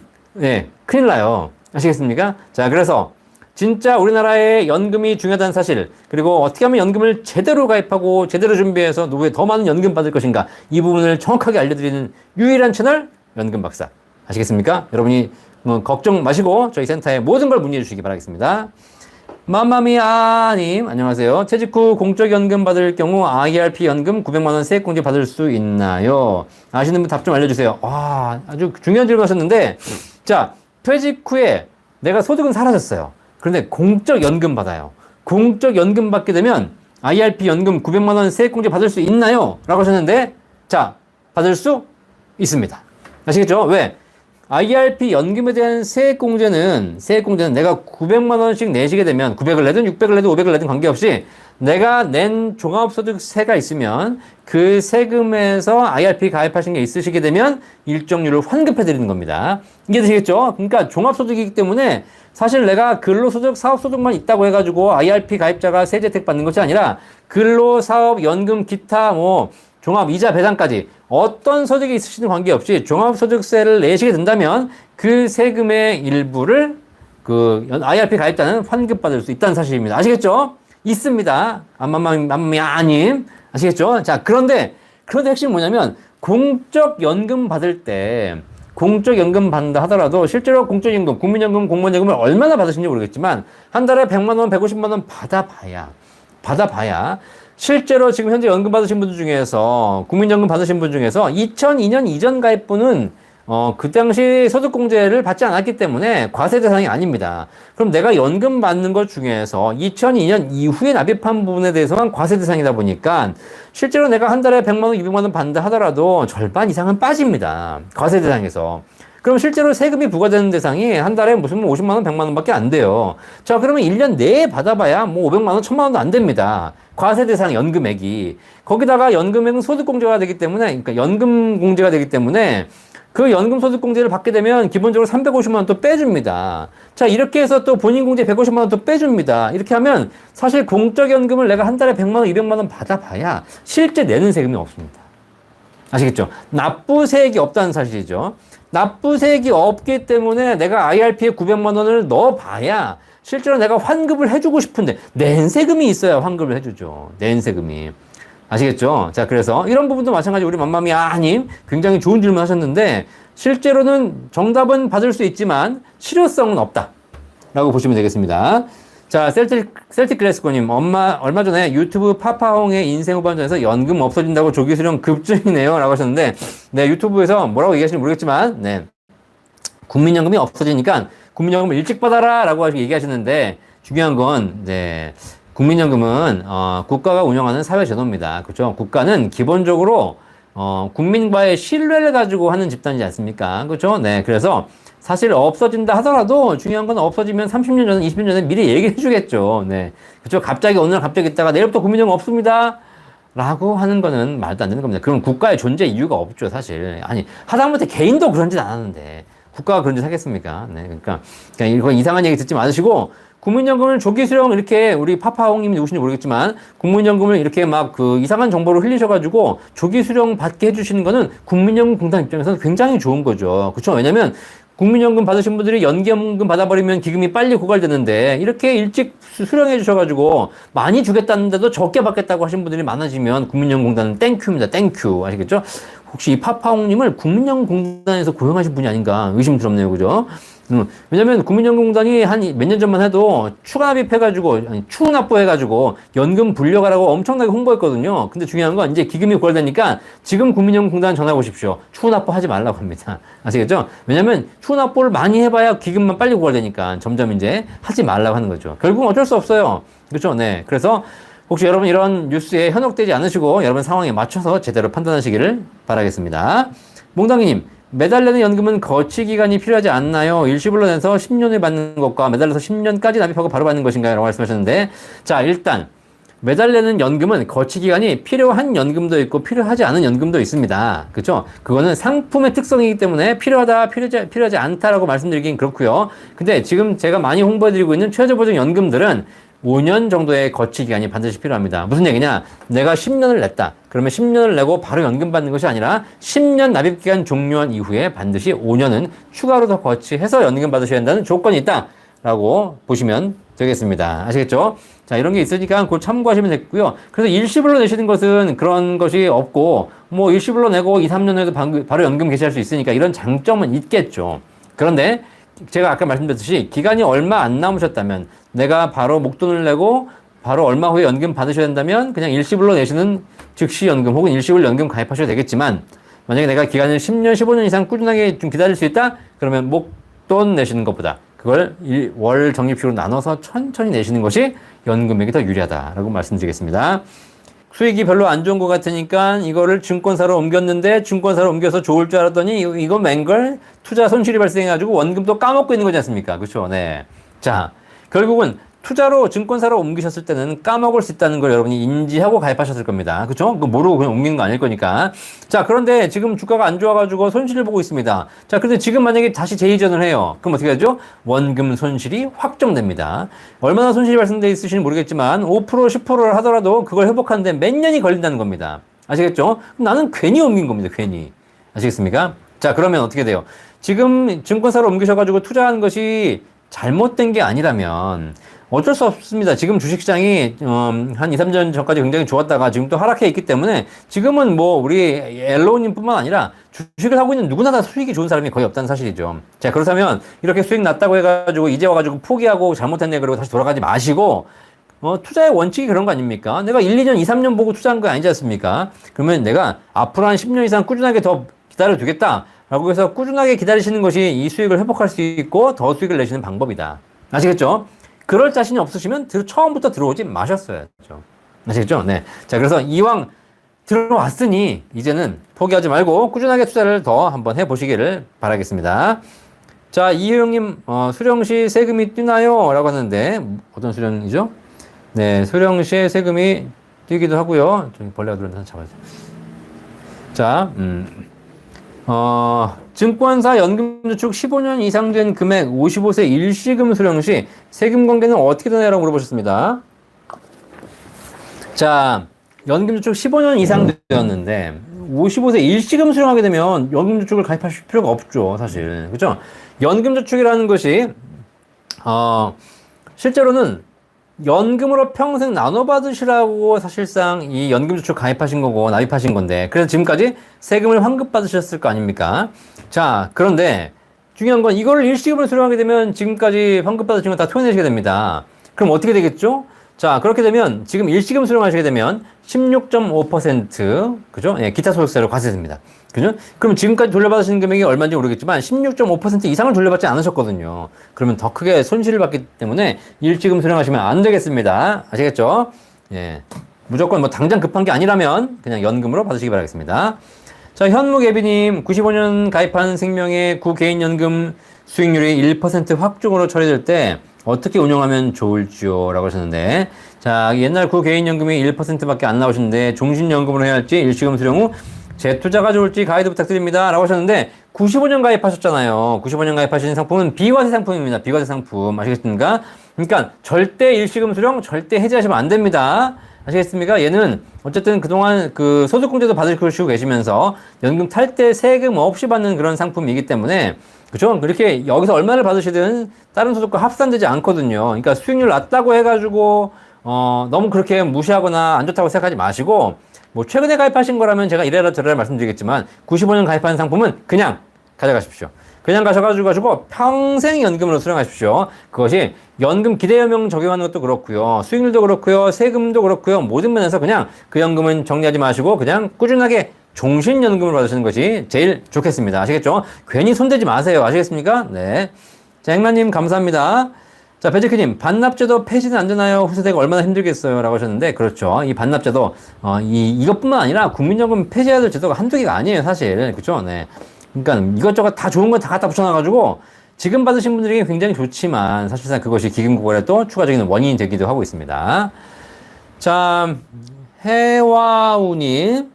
큰일 나요. 아시겠습니까? 자, 그래서 진짜 우리나라의 연금이 중요하다는 사실, 그리고 어떻게 하면 연금을 제대로 가입하고 제대로 준비해서 노후에 더 많은 연금 받을 것인가, 이 부분을 정확하게 알려드리는 유일한 채널 연금박사. 아시겠습니까? 여러분이 걱정 마시고 저희 센터에 모든 걸 문의해 주시기 바라겠습니다. 맘마미아님, 안녕하세요. 퇴직 후 공적연금 받을 경우 IRP 연금 900만원 세액공제 받을 수 있나요? 아시는 분 답 좀 알려주세요. 와, 아주 중요한 질문 하셨는데, 자, 퇴직 후에 내가 소득은 사라졌어요. 그런데 공적연금 받아요. 공적연금 받게 되면 IRP 연금 900만원 세액공제 받을 수 있나요? 라고 하셨는데, 자, 받을 수 있습니다. 아시겠죠? 왜? IRP 연금에 대한 세액공제는 내가 900만원씩 내시게 되면 900을 내든 600을 내든 500을 내든 관계없이 내가 낸 종합소득세가 있으면 그 세금에서 IRP 가입하신 게 있으시게 되면 일정률을 환급해 드리는 겁니다. 이해되시겠죠? 그러니까 종합소득이기 때문에 사실 내가 근로소득, 사업소득만 있다고 해가지고 IRP 가입자가 세제 혜택 받는 것이 아니라 근로, 사업, 연금, 기타 종합 이자 배당까지 어떤 소득이 있으시든 관계없이 종합소득세를 내시게 된다면 그 세금의 일부를 그 IRP 가입자는 환급받을 수 있다는 사실입니다. 아시겠죠? 있습니다. 아님. 아시겠죠? 자, 그런데 핵심이 뭐냐면 공적연금 받을 때 공적연금 받는다 하더라도 실제로 공적연금, 국민연금, 공무원연금을 얼마나 받으시는지 모르겠지만 한 달에 100만원, 150만원 받아봐야 실제로 지금 현재 연금 받으신 분들 중에서 국민연금 받으신 분 중에서 2002년 이전 가입분은 그 당시 소득공제를 받지 않았기 때문에 과세 대상이 아닙니다. 그럼 내가 연금 받는 것 중에서 2002년 이후에 납입한 부분에 대해서만 과세 대상이다 보니까 실제로 내가 한 달에 100만원, 200만원 받는다 하더라도 절반 이상은 빠집니다. 과세 대상에서. 그럼 실제로 세금이 부과되는 대상이 한 달에 무슨 50만원, 100만원 밖에 안 돼요. 자, 그러면 1년 내에 받아봐야 500만원, 1000만원도 안 됩니다. 과세 대상 연금액이. 거기다가 연금액은 소득공제가 되기 때문에, 그러니까 연금 공제가 되기 때문에 그 연금 소득공제를 받게 되면 기본적으로 350만원 또 빼줍니다. 자, 이렇게 해서 또 본인공제 150만원 또 빼줍니다. 이렇게 하면 사실 공적연금을 내가 한 달에 100만원, 200만원 받아봐야 실제 내는 세금이 없습니다. 아시겠죠? 납부세액이 없다는 사실이죠. 납부세액이 없기 때문에 내가 IRP에 900만원을 넣어봐야 실제로 내가 환급을 해주고 싶은데 낸 세금이 있어야 환급을 해주죠. 낸 세금이. 아시겠죠? 자, 그래서 이런 부분도 마찬가지 우리 맘마미아님 굉장히 좋은 질문 하셨는데 실제로는 정답은 받을 수 있지만 실효성은 없다 라고 보시면 되겠습니다. 자, 셀틱 글래스코님, 얼마 전에 유튜브 파파홍의 인생 후반전에서 연금 없어진다고 조기 수령 급증이네요 라고 하셨는데, 네, 유튜브에서 뭐라고 얘기하시는지 모르겠지만, 네, 국민연금이 없어지니까 국민연금을 일찍 받아라 라고 얘기하시는데, 중요한 건, 네, 국민연금은, 국가가 운영하는 사회제도입니다. 그렇죠? 국가는 기본적으로, 국민과의 신뢰를 가지고 하는 집단이지 않습니까? 그렇죠? 네, 그래서, 사실 없어진다 하더라도 중요한 건 없어지면 30년 전에 20년 전에 미리 얘기해 주겠죠. 네. 그렇죠. 갑자기 어느 날 갑자기 있다가 내일부터 국민연금 없습니다. 라고 하는 거는 말도 안 되는 겁니다. 그럼 국가의 존재 이유가 없죠, 사실. 아니, 하다못해 개인도 그런 짓 안 하는데 국가가 그런 짓 하겠습니까? 네. 그러니까 이거 이상한 얘기 듣지 마시고 국민연금을 조기 수령 이렇게 우리 파파홍님이 누구신지 모르겠지만 국민연금을 이렇게 막 그 이상한 정보를 흘리셔가지고 조기 수령 받게 해주시는 거는 국민연금공단 입장에서는 굉장히 좋은 거죠. 그렇죠? 왜냐면 국민연금 받으신 분들이 연기연금 받아버리면 기금이 빨리 고갈되는데 이렇게 일찍 수령해 주셔가지고 많이 주겠다는데도 적게 받겠다고 하신 분들이 많아지면 국민연금공단은 땡큐입니다. 땡큐. 아시겠죠? 혹시 이 파파홍님을 국민연금공단에서 고용하신 분이 아닌가 의심스럽네요. 그죠? 왜냐면 국민연금공단이 한 몇 년 전만 해도 추가 납입해가지고, 아니, 추후 납부해가지고 연금 불려가라고 엄청나게 홍보했거든요. 근데 중요한 건 이제 기금이 고갈되니까 지금 국민연금공단 전화 오십시오. 추후 납부하지 말라고 합니다. 아시겠죠? 왜냐면 추후 납부를 많이 해봐야 기금만 빨리 고갈되니까 점점 이제 하지 말라고 하는 거죠. 결국은 어쩔 수 없어요. 그렇죠? 네. 그래서 혹시 여러분 이런 뉴스에 현혹되지 않으시고 여러분 상황에 맞춰서 제대로 판단하시기를 바라겠습니다. 몽당이님, 매달 내는 연금은 거치 기간이 필요하지 않나요? 일시불로 내서 10년을 받는 것과 매달려서 10년까지 납입하고 바로 받는 것인가요? 라고 말씀하셨는데, 자, 일단 매달 내는 연금은 거치 기간이 필요한 연금도 있고 필요하지 않은 연금도 있습니다. 그렇죠? 그거는 상품의 특성이기 때문에 필요하다, 필요하지 않다라고 말씀드리긴 그렇고요. 근데 지금 제가 많이 홍보해드리고 있는 최저보증 연금들은 5년 정도의 거치 기간이 반드시 필요합니다. 무슨 얘기냐? 내가 10년을 냈다. 그러면 10년을 내고 바로 연금 받는 것이 아니라 10년 납입 기간 종료한 이후에 반드시 5년은 추가로 더 거치해서 연금 받으셔야 한다는 조건이 있다. 라고 보시면 되겠습니다. 아시겠죠? 자, 이런 게 있으니까 그걸 참고하시면 되겠고요. 그래서 일시불로 내시는 것은 그런 것이 없고, 뭐 일시불로 내고 2, 3년 후에도 바로 연금 개시할 수 있으니까 이런 장점은 있겠죠. 그런데 제가 아까 말씀드렸듯이 기간이 얼마 안 남으셨다면 내가 바로 목돈을 내고 바로 얼마 후에 연금 받으셔야 된다면 그냥 일시불로 내시는 즉시 연금 혹은 일시불 연금 가입하셔도 되겠지만, 만약에 내가 기간을 10년, 15년 이상 꾸준하게 좀 기다릴 수 있다? 그러면 목돈 내시는 것보다 그걸 월 적립식으로 나눠서 천천히 내시는 것이 연금액이 더 유리하다라고 말씀드리겠습니다. 수익이 별로 안 좋은 것 같으니까 이거를 증권사로 옮겼는데 증권사로 옮겨서 좋을 줄 알았더니 이거 맹걸 투자 손실이 발생해가지고 원금도 까먹고 있는 거지 않습니까? 그렇죠? 네. 자, 결국은 투자로 증권사로 옮기셨을 때는 까먹을 수 있다는 걸 여러분이 인지하고 가입하셨을 겁니다. 그쵸? 그거 모르고 그냥 옮기는 거 아닐 거니까. 자, 그런데 지금 주가가 안 좋아가지고 손실을 보고 있습니다. 자, 근데 지금 만약에 다시 재이전을 해요. 그럼 어떻게 하죠? 원금 손실이 확정됩니다. 얼마나 손실이 발생돼 있으시는지 모르겠지만 5%, 10%를 하더라도 그걸 회복하는데 몇 년이 걸린다는 겁니다. 아시겠죠? 그럼 나는 괜히 옮긴 겁니다. 괜히. 아시겠습니까? 자, 그러면 어떻게 돼요? 지금 증권사로 옮기셔가지고 투자한 것이 잘못된 게 아니라면 어쩔 수 없습니다. 지금 주식시장이 한 2, 3년 전까지 굉장히 좋았다가 지금 또 하락해 있기 때문에 지금은 뭐 우리 엘로우님뿐만 아니라 주식을 하고 있는 누구나 다 수익이 좋은 사람이 거의 없다는 사실이죠. 자, 그렇다면 이렇게 수익 났다고 해가지고 이제 와가지고 포기하고 잘못했네 그러고 다시 돌아가지 마시고 투자의 원칙이 그런 거 아닙니까? 내가 1, 2년, 2, 3년 보고 투자한 거 아니지 않습니까? 그러면 내가 앞으로 한 10년 이상 꾸준하게 더 기다려 두겠다 라고 해서 꾸준하게 기다리시는 것이 이 수익을 회복할 수 있고 더 수익을 내시는 방법이다. 아시겠죠? 그럴 자신이 없으시면 처음부터 들어오지 마셨어야죠. 아시겠죠? 네. 자, 그래서 이왕 들어왔으니 이제는 포기하지 말고 꾸준하게 투자를 더 한번 해보시기를 바라겠습니다. 자, 이효영님, 수령시 세금이 뛰나요? 라고 하는데, 어떤 수령이죠? 네, 수령시에 세금이 뛰기도 하고요. 좀 벌레가 들어온다. 잡아주세요. 자, 증권사 연금저축 15년 이상 된 금액 55세 일시금 수령 시 세금 관계는 어떻게 되나요? 물어보셨습니다. 자, 연금저축 15년 이상 되었는데 55세 일시금 수령하게 되면 연금저축을 가입하실 필요가 없죠, 사실. 그죠? 연금저축이라는 것이 실제로는 연금으로 평생 나눠받으시라고 사실상 이 연금저축 가입하신 거고 납입하신 건데, 그래서 지금까지 세금을 환급받으셨을 거 아닙니까? 자, 그런데 중요한 건 이거를 일시금으로 수령하게 되면 지금까지 환급받으신 거 다 토해내시게 됩니다. 그럼 어떻게 되겠죠? 자, 그렇게 되면 지금 일시금 수령하시게 되면 16.5% 그죠? 예, 기타 소득세로 과세됩니다. 그죠? 그럼 지금까지 돌려받으시는 금액이 얼마인지 모르겠지만 16.5% 이상을 돌려받지 않으셨거든요. 그러면 더 크게 손실을 받기 때문에 일시금 수령하시면 안 되겠습니다. 아시겠죠? 예. 무조건 뭐 당장 급한 게 아니라면 그냥 연금으로 받으시기 바라겠습니다. 자, 현무개비님, 95년 가입한 생명의 구개인연금 수익률이 1% 확정으로 처리될 때 어떻게 운용하면 좋을지요? 라고 하셨는데, 자, 옛날 구개인연금이 1%밖에 안 나오시는데 종신연금으로 해야 할지 일시금 수령 후 재투자가 좋을지 가이드 부탁드립니다. 라고 하셨는데 95년 가입하셨잖아요. 95년 가입하신 상품은 비과세 상품입니다. 비과세 상품. 아시겠습니까? 그러니까 절대 일시금 수령, 절대 해지하시면 안 됩니다. 아시겠습니까? 얘는 어쨌든 그동안 그 소득공제도 받으시고 계시면서 연금 탈 때 세금 없이 받는 그런 상품이기 때문에, 그죠? 그렇게 여기서 얼마를 받으시든 다른 소득과 합산되지 않거든요. 그러니까 수익률 낮다고 해가지고 너무 그렇게 무시하거나 안 좋다고 생각하지 마시고 뭐 최근에 가입하신 거라면 제가 이래라 저래라 말씀드리겠지만 95년 가입한 상품은 그냥 가져가십시오. 그냥 가셔가지고 평생 연금으로 수령하십시오. 그것이 연금 기대연명 적용하는 것도 그렇고요. 수익률도 그렇고요. 세금도 그렇고요. 모든 면에서 그냥 그 연금은 정리하지 마시고 그냥 꾸준하게 종신연금을 받으시는 것이 제일 좋겠습니다. 아시겠죠? 괜히 손대지 마세요. 아시겠습니까? 네. 자, 행마님 감사합니다. 자, 배지크님, 반납제도 폐지는 안 되나요? 후세대가 얼마나 힘들겠어요? 라고 하셨는데, 그렇죠. 이 반납제도, 이것뿐만 아니라 국민연금 폐지해야 될 제도가 한두 개가 아니에요, 사실. 그죠? 네. 그러니까 이것저것 다 좋은 건 다 갖다 붙여놔가지고, 지금 받으신 분들에게 굉장히 좋지만, 사실상 그것이 기금고갈에 또 추가적인 원인이 되기도 하고 있습니다. 자, 해와우님,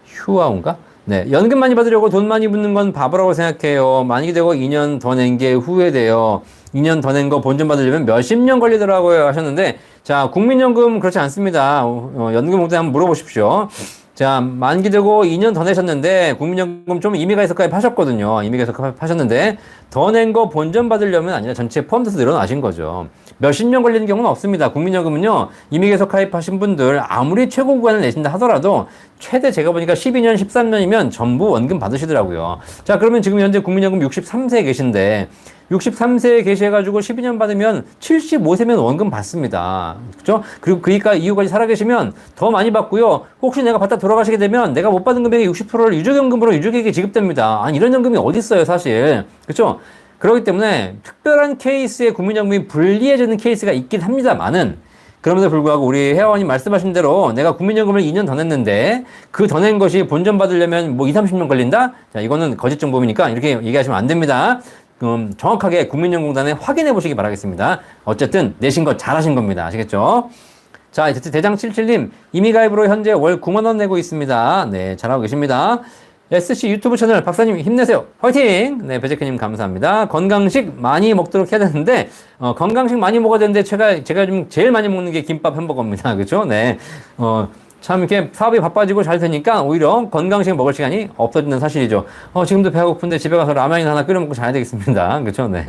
휴와우인가? 네. 연금 많이 받으려고 돈 많이 붓는 건 바보라고 생각해요. 많이 되고 2년 더 낸 게 후회돼요. 2년 더 낸 거 본전 받으려면 몇십 년 걸리더라고요. 하셨는데, 자, 국민연금 그렇지 않습니다. 연금공단 한번 물어보십시오. 자, 만기되고 2년 더 내셨는데, 국민연금 좀 임의가입 하셨거든요. 임의가입 하셨는데, 더 낸 거 본전 받으려면 아니라 전체 포함돼서 늘어나신 거죠. 몇십 년 걸리는 경우는 없습니다. 국민연금은요, 임의계속 가입하신 분들 아무리 최고 구간을 내신다 하더라도 최대 제가 보니까 12년, 13년이면 전부 원금 받으시더라고요. 자, 그러면 지금 현재 국민연금 63세에 계신데 63세에 계셔가지고 12년 받으면 75세면 원금 받습니다. 그죠? 그리고 그 이후까지 살아계시면 더 많이 받고요. 혹시 내가 받다 돌아가시게 되면 내가 못 받은 금액의 60%를 유족연금으로 유족에게 지급됩니다. 아니, 이런 연금이 어디 있어요, 사실. 그죠? 그렇기 때문에 특별한 케이스에 국민연금이 불리해지는 케이스가 있긴 합니다만은 그럼에도 불구하고 우리 회원님 말씀하신 대로 내가 국민연금을 2년 더 냈는데 그 더 낸 것이 본전 받으려면 뭐 2, 30년 걸린다? 자, 이거는 거짓 정보입니까? 이렇게 얘기하시면 안 됩니다. 정확하게 국민연금공단에 확인해 보시기 바라겠습니다. 어쨌든 내신 거 잘하신 겁니다. 아시겠죠? 자, 대장77님 임의가입으로 현재 월 9만 원 내고 있습니다. 네, 잘하고 계십니다. SC 유튜브 채널 박사님 힘내세요. 화이팅! 네, 배재크님 감사합니다. 건강식 많이 먹도록 해야 되는데 건강식 많이 먹어야 되는데 제가 좀 제일 많이 먹는 게 김밥 햄버거입니다. 그렇죠? 네. 참 이렇게 사업이 바빠지고 잘 되니까 오히려 건강식 먹을 시간이 없어지는 사실이죠. 지금도 배가 고픈데 집에 가서 라면이나 하나 끓여 먹고 자야 되겠습니다. 그렇죠? 네.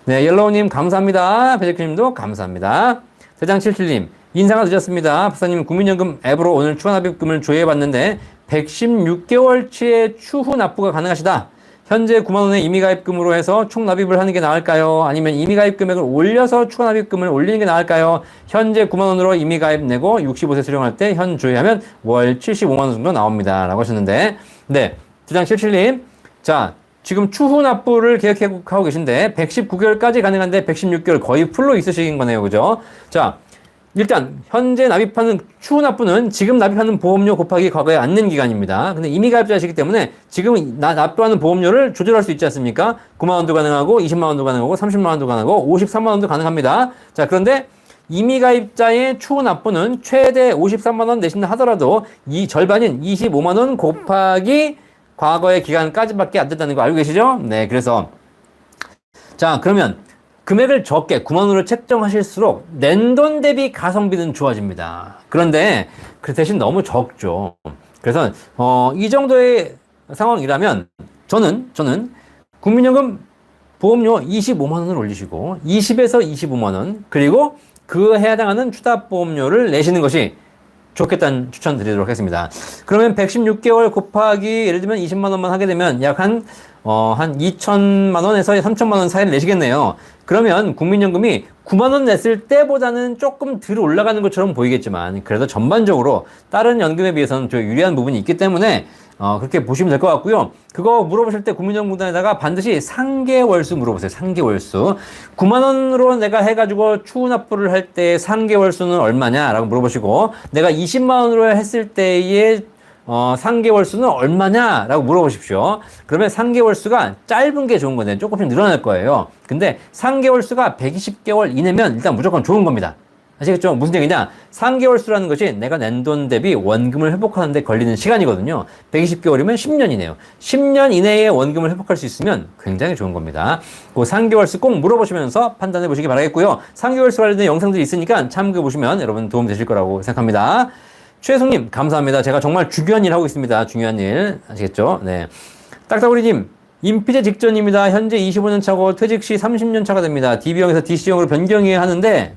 네, 옐로우님 감사합니다. 배재크님도 감사합니다. 대장77님 인사가 늦었습니다. 박사님 국민연금 앱으로 오늘 추가납입금을 조회해봤는데 116개월치의 추후 납부가 가능하시다. 현재 9만 원의 임의가입금으로 해서 총 납입을 하는 게 나을까요? 아니면 임의가입 금액을 올려서 추가 납입금을 올리는 게 나을까요? 현재 9만 원으로 임의가입 내고 65세 수령할 때 현 조회하면 월 75만 원 정도 나옵니다. 라고 하셨는데, 네, 주장77님. 자, 지금 추후 납부를 계획하고 계신데 119개월까지 가능한데 116개월 거의 풀로 있으신 거네요. 그죠? 자, 일단 현재 납입하는 추후 납부는 지금 납입하는 보험료 곱하기 과거에 안 낸 기간입니다. 근데 이미 가입자시기 때문에 지금 납부하는 보험료를 조절할 수 있지 않습니까? 9만 원도 가능하고 20만 원도 가능하고 30만 원도 가능하고 53만 원도 가능합니다. 자, 그런데 이미 가입자의 추후 납부는 최대 53만 원 내신다 하더라도 이 절반인 25만 원 곱하기 과거의 기간까지밖에 안 된다는 거 알고 계시죠? 네, 그래서 자, 그러면 금액을 적게 9만 원으로 책정하실수록 낸 돈 대비 가성비는 좋아집니다. 그런데 그 대신 너무 적죠. 그래서 이 정도의 상황이라면 저는 국민연금 보험료 25만 원을 올리시고 20에서 25만 원 그리고 그에 해당하는 추가보험료를 내시는 것이 좋겠다는 추천 드리도록 하겠습니다. 그러면 116개월 곱하기 예를 들면 20만 원만 하게 되면 약 한 2천만 원에서 3천만 원 사이를 내시겠네요. 그러면 국민연금이 9만 원 냈을 때보다는 조금 덜 올라가는 것처럼 보이겠지만 그래도 전반적으로 다른 연금에 비해서는 좀 유리한 부분이 있기 때문에 그렇게 보시면 될 것 같고요. 그거 물어보실 때 국민연금공단에다가 반드시 상계월수 물어보세요. 상계월수. 9만 원으로 내가 해가지고 추후 납부를 할 때 상계월수는 얼마냐라고 물어보시고 내가 20만 원으로 했을 때의 상계월수는 얼마냐라고 물어보십시오. 그러면 상계월수가 짧은 게 좋은 건데 조금씩 늘어날 거예요. 근데 상계월수가 120개월 이내면 일단 무조건 좋은 겁니다. 아시겠죠? 무슨 얘기냐? 상계월수라는 것이 내가 낸 돈 대비 원금을 회복하는 데 걸리는 시간이거든요. 120개월이면 10년이네요. 10년 이내에 원금을 회복할 수 있으면 굉장히 좋은 겁니다. 그 상계월수 꼭 물어보시면서 판단해 보시기 바라겠고요. 상계월수 관련된 영상들이 있으니까 참고해 보시면 여러분 도움 되실 거라고 생각합니다. 최혜성님 감사합니다. 제가 정말 중요한 일 하고 있습니다. 중요한 일 아시겠죠? 네. 딱따구리님 임피제 직전입니다. 현재 25년 차고 퇴직 시 30년 차가 됩니다. DB형에서 DC형으로 변경해야 하는데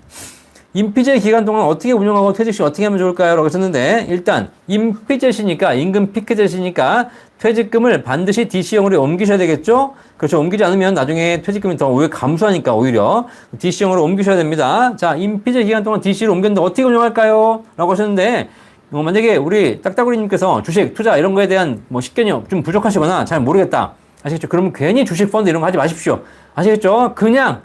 임피제 기간 동안 어떻게 운영하고 퇴직 시 어떻게 하면 좋을까요? 라고 했었는데, 일단 임피제시니까, 임금 피크제시니까 퇴직금을 반드시 DC형으로 옮기셔야 되겠죠? 그렇죠. 옮기지 않으면 나중에 퇴직금이 더 오히려 감소하니까 오히려 DC형으로 옮기셔야 됩니다. 자, 임피제 기간 동안 DC로 옮겼는데 어떻게 운영할까요? 라고 하셨는데, 만약에 우리 딱따구리님께서 주식, 투자 이런 거에 대한 뭐 식견이 좀 부족하시거나 잘 모르겠다. 아시겠죠? 그러면 괜히 주식 펀드 이런 거 하지 마십시오. 아시겠죠? 그냥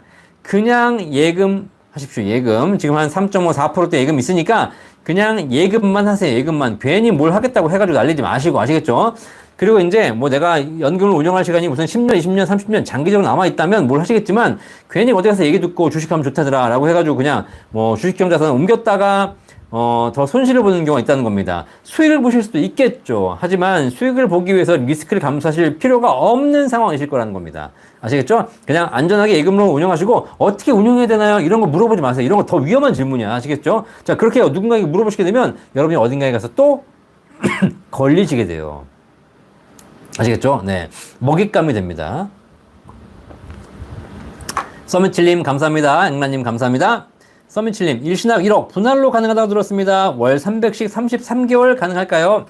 예금 하십시오. 예금. 지금 한 3.5, 4%대 예금 있으니까 그냥 예금만 하세요. 예금만. 괜히 뭘 하겠다고 해가지고 날리지 마시고. 아시겠죠? 그리고 이제 뭐 내가 연금을 운영할 시간이 무슨 10년, 20년, 30년 장기적으로 남아있다면 뭘 하시겠지만 괜히 어디 가서 얘기 듣고 주식하면 좋다더라 라고 해가지고 그냥 뭐 주식형 자산 옮겼다가 더 손실을 보는 경우가 있다는 겁니다. 수익을 보실 수도 있겠죠. 하지만 수익을 보기 위해서 리스크를 감수하실 필요가 없는 상황이실 거라는 겁니다. 아시겠죠? 그냥 안전하게 예금으로 운영하시고 어떻게 운영해야 되나요? 이런 거 물어보지 마세요. 이런 거 더 위험한 질문이야. 아시겠죠? 자, 그렇게 누군가에게 물어보시게 되면 여러분이 어딘가에 가서 또 걸리시게 돼요. 아시겠죠? 네. 먹잇감이 됩니다. 서미칠님 감사합니다. 앵라님 감사합니다. 서미칠님, 일시납 1억 분할로 가능하다고 들었습니다. 월 300씩 33개월 가능할까요?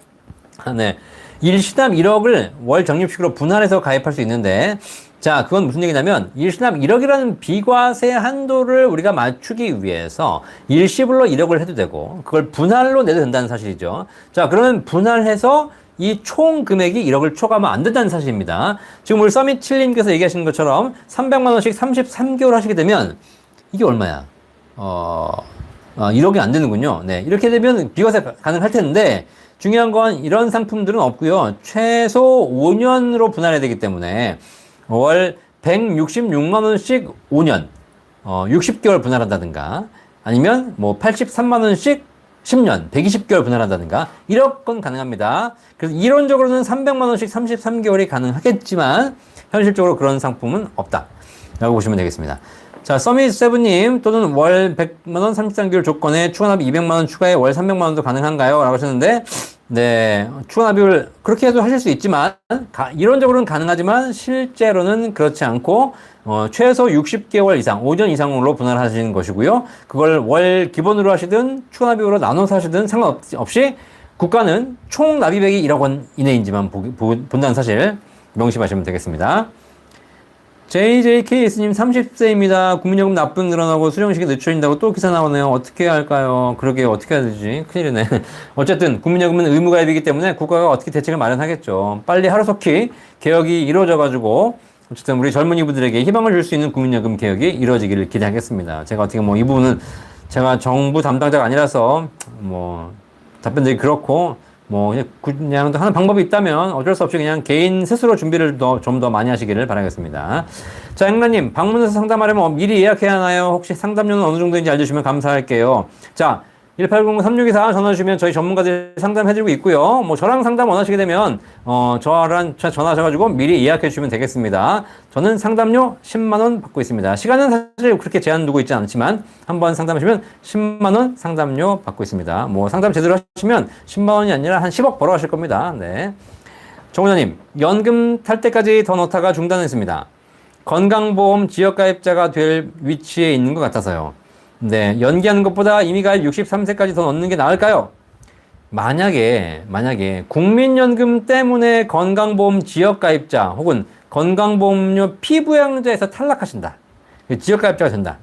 네. 일시납 1억을 월 적립식으로 분할해서 가입할 수 있는데, 자, 그건 무슨 얘기냐면, 일시납 1억이라는 비과세 한도를 우리가 맞추기 위해서 일시불로 1억을 해도 되고, 그걸 분할로 내도 된다는 사실이죠. 자, 그러면 분할해서 이 총 금액이 1억을 초과하면 안 된다는 사실입니다. 지금 우리 서밋7님께서 얘기하시는 것처럼 300만원씩 33개월 하시게 되면, 이게 얼마야? 1억이 안 되는군요. 네. 이렇게 되면 비과세 가능할 텐데, 중요한 건 이런 상품들은 없고요. 최소 5년으로 분할해야 되기 때문에, 월 166만원씩 5년, 60개월 분할한다든가, 아니면 뭐 83만원씩 10년, 120개월 분할한다든가, 1억 건 가능합니다. 그래서 이론적으로는 300만원씩 33개월이 가능하겠지만, 현실적으로 그런 상품은 없다. 라고 보시면 되겠습니다. 자, 서밋7님, 또는 월 100만원 33개월 조건에 추가납입 200만원 추가에 월 300만원도 가능한가요? 라고 하셨는데, 네, 추가납입을 그렇게 해도 하실 수 있지만, 이론적으로는 가능하지만, 실제로는 그렇지 않고, 최소 60개월 이상, 5년 이상으로 분할하시는 것이고요. 그걸 월 기본으로 하시든, 추가납입으로 나눠서 하시든 상관없이, 국가는 총 납입액이 1억 원 이내인지만 본다는 사실 명심하시면 되겠습니다. JJKS님 30세입니다. 국민연금 납부액 늘어나고 수령식이 늦춰진다고 또 기사 나오네요. 어떻게 해야 할까요? 그러게 어떻게 해야 되지? 큰일이네. 어쨌든 국민연금은 의무가입이기 때문에 국가가 어떻게 대책을 마련하겠죠. 빨리 하루속히 개혁이 이루어져가지고 어쨌든 우리 젊은이분들에게 희망을 줄 수 있는 국민연금 개혁이 이루어지기를 기대하겠습니다. 제가 어떻게 뭐 이 부분은 제가 정부 담당자가 아니라서 뭐 답변드리기 그렇고 뭐 그냥 하는 방법이 있다면 어쩔 수 없이 그냥 개인 스스로 준비를 좀 더 많이 하시기를 바라겠습니다. 자, 앵라님 방문해서 상담하려면 미리 예약해야 하나요? 혹시 상담료는 어느 정도인지 알려주시면 감사할게요. 자, 1800-3624 전화 주시면 저희 전문가들이 상담해드리고 있고요. 뭐 저랑 상담 원하시게 되면 저랑 전화하셔가지고 미리 예약해 주시면 되겠습니다. 저는 상담료 10만원 받고 있습니다. 시간은 사실 그렇게 제한 두고 있지 않지만 한번 상담하시면 10만원 상담료 받고 있습니다. 뭐 상담 제대로 하시면 10만원이 아니라 한 10억 벌어 가실 겁니다. 네. 정훈아님, 연금 탈 때까지 더 넣다가 중단했습니다. 건강보험 지역가입자가 될 위치에 있는 것 같아서요. 네, 연기하는 것보다 이미 가입 63세까지 더 넣는 게 나을까요? 만약에 국민연금 때문에 건강보험 지역가입자 혹은 건강보험료 피부양자에서 탈락하신다. 지역가입자가 된다.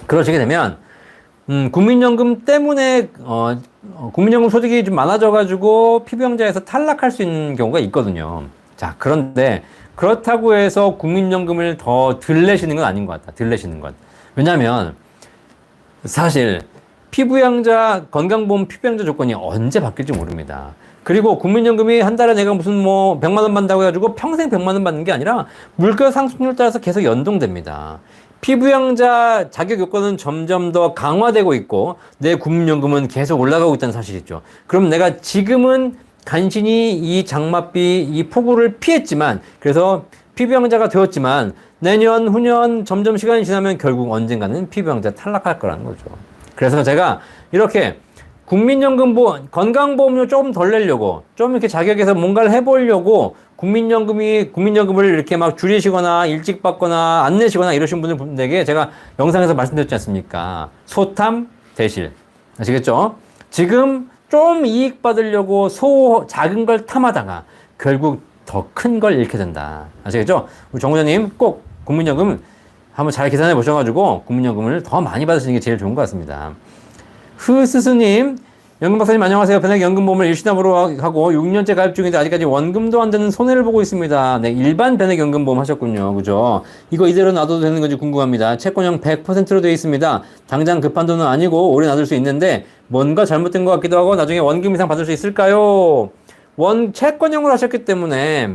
그러시게 되면 국민연금 때문에 국민연금 소득이 좀 많아져가지고 피부양자에서 탈락할 수 있는 경우가 있거든요. 자, 그런데 그렇다고 해서 국민연금을 더 덜 내시는 건 아닌 것 같다. 덜 내시는 건. 왜냐하면 사실 건강보험 피부양자 조건이 언제 바뀔지 모릅니다. 그리고 국민연금이 한 달에 내가 무슨 뭐 100만 원 받는다고 해가지고 평생 100만 원 받는 게 아니라 물가 상승률 따라서 계속 연동됩니다. 피부양자 자격 요건은 점점 더 강화되고 있고 내 국민연금은 계속 올라가고 있다는 사실이죠. 그럼 내가 지금은 간신히 이 장맛비, 이 폭우를 피했지만, 그래서 피부양자가 되었지만, 내년, 후년 점점 시간이 지나면 결국 언젠가는 피부양자 탈락할 거라는 거죠. 그래서 제가 이렇게 국민연금 건강보험료 조금 덜 내려고, 좀 이렇게 자격에서 뭔가를 해보려고 국민연금을 이렇게 막 줄이시거나 일찍 받거나 안 내시거나 이러신 분들에게 제가 영상에서 말씀드렸지 않습니까? 소탐, 대실. 아시겠죠? 지금 좀 이익 받으려고 작은 걸 탐하다가 결국 더 큰 걸 잃게 된다. 아시겠죠? 우리 정부장님 꼭 국민연금 한번 잘 계산해 보셔가지고 국민연금을 더 많이 받으시는 게 제일 좋은 것 같습니다. 흐스스님, 연금 박사님 안녕하세요. 변액연금보험을 일시납으로 하고 6년째 가입 중인데 아직까지 원금도 안 되는 손해를 보고 있습니다. 네, 일반 변액연금보험 하셨군요. 그죠? 이거 이대로 놔둬도 되는 건지 궁금합니다. 채권형 100%로 되어 있습니다. 당장 급한 돈은 아니고 오래 놔둘 수 있는데 뭔가 잘못된 것 같기도 하고 나중에 원금 이상 받을 수 있을까요? 채권형으로 하셨기 때문에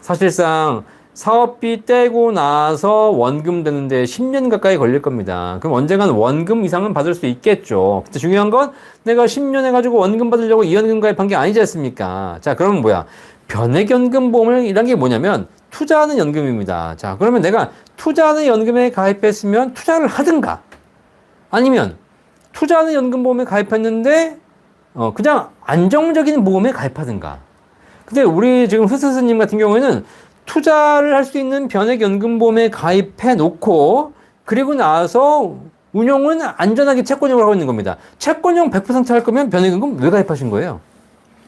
사실상 사업비 떼고 나서 원금 되는데 10년 가까이 걸릴 겁니다. 그럼 언젠간 원금 이상은 받을 수 있겠죠. 근데 중요한 건 내가 10년 해가지고 원금 받으려고 이연금 가입한 게 아니지 않습니까? 자, 그러면 뭐야? 변액연금보험을 이란 게 뭐냐면 투자하는 연금입니다. 자, 그러면 내가 투자하는 연금에 가입했으면 투자를 하든가 아니면 투자하는 연금보험에 가입했는데 그냥 안정적인 보험에 가입하든가. 근데 우리 지금 흐스스님 같은 경우에는 투자를 할 수 있는 변액연금보험에 가입해 놓고 그리고 나서 운용은 안전하게 채권형으로 하고 있는 겁니다. 채권형 100%할 거면 변액연금 왜 가입하신 거예요?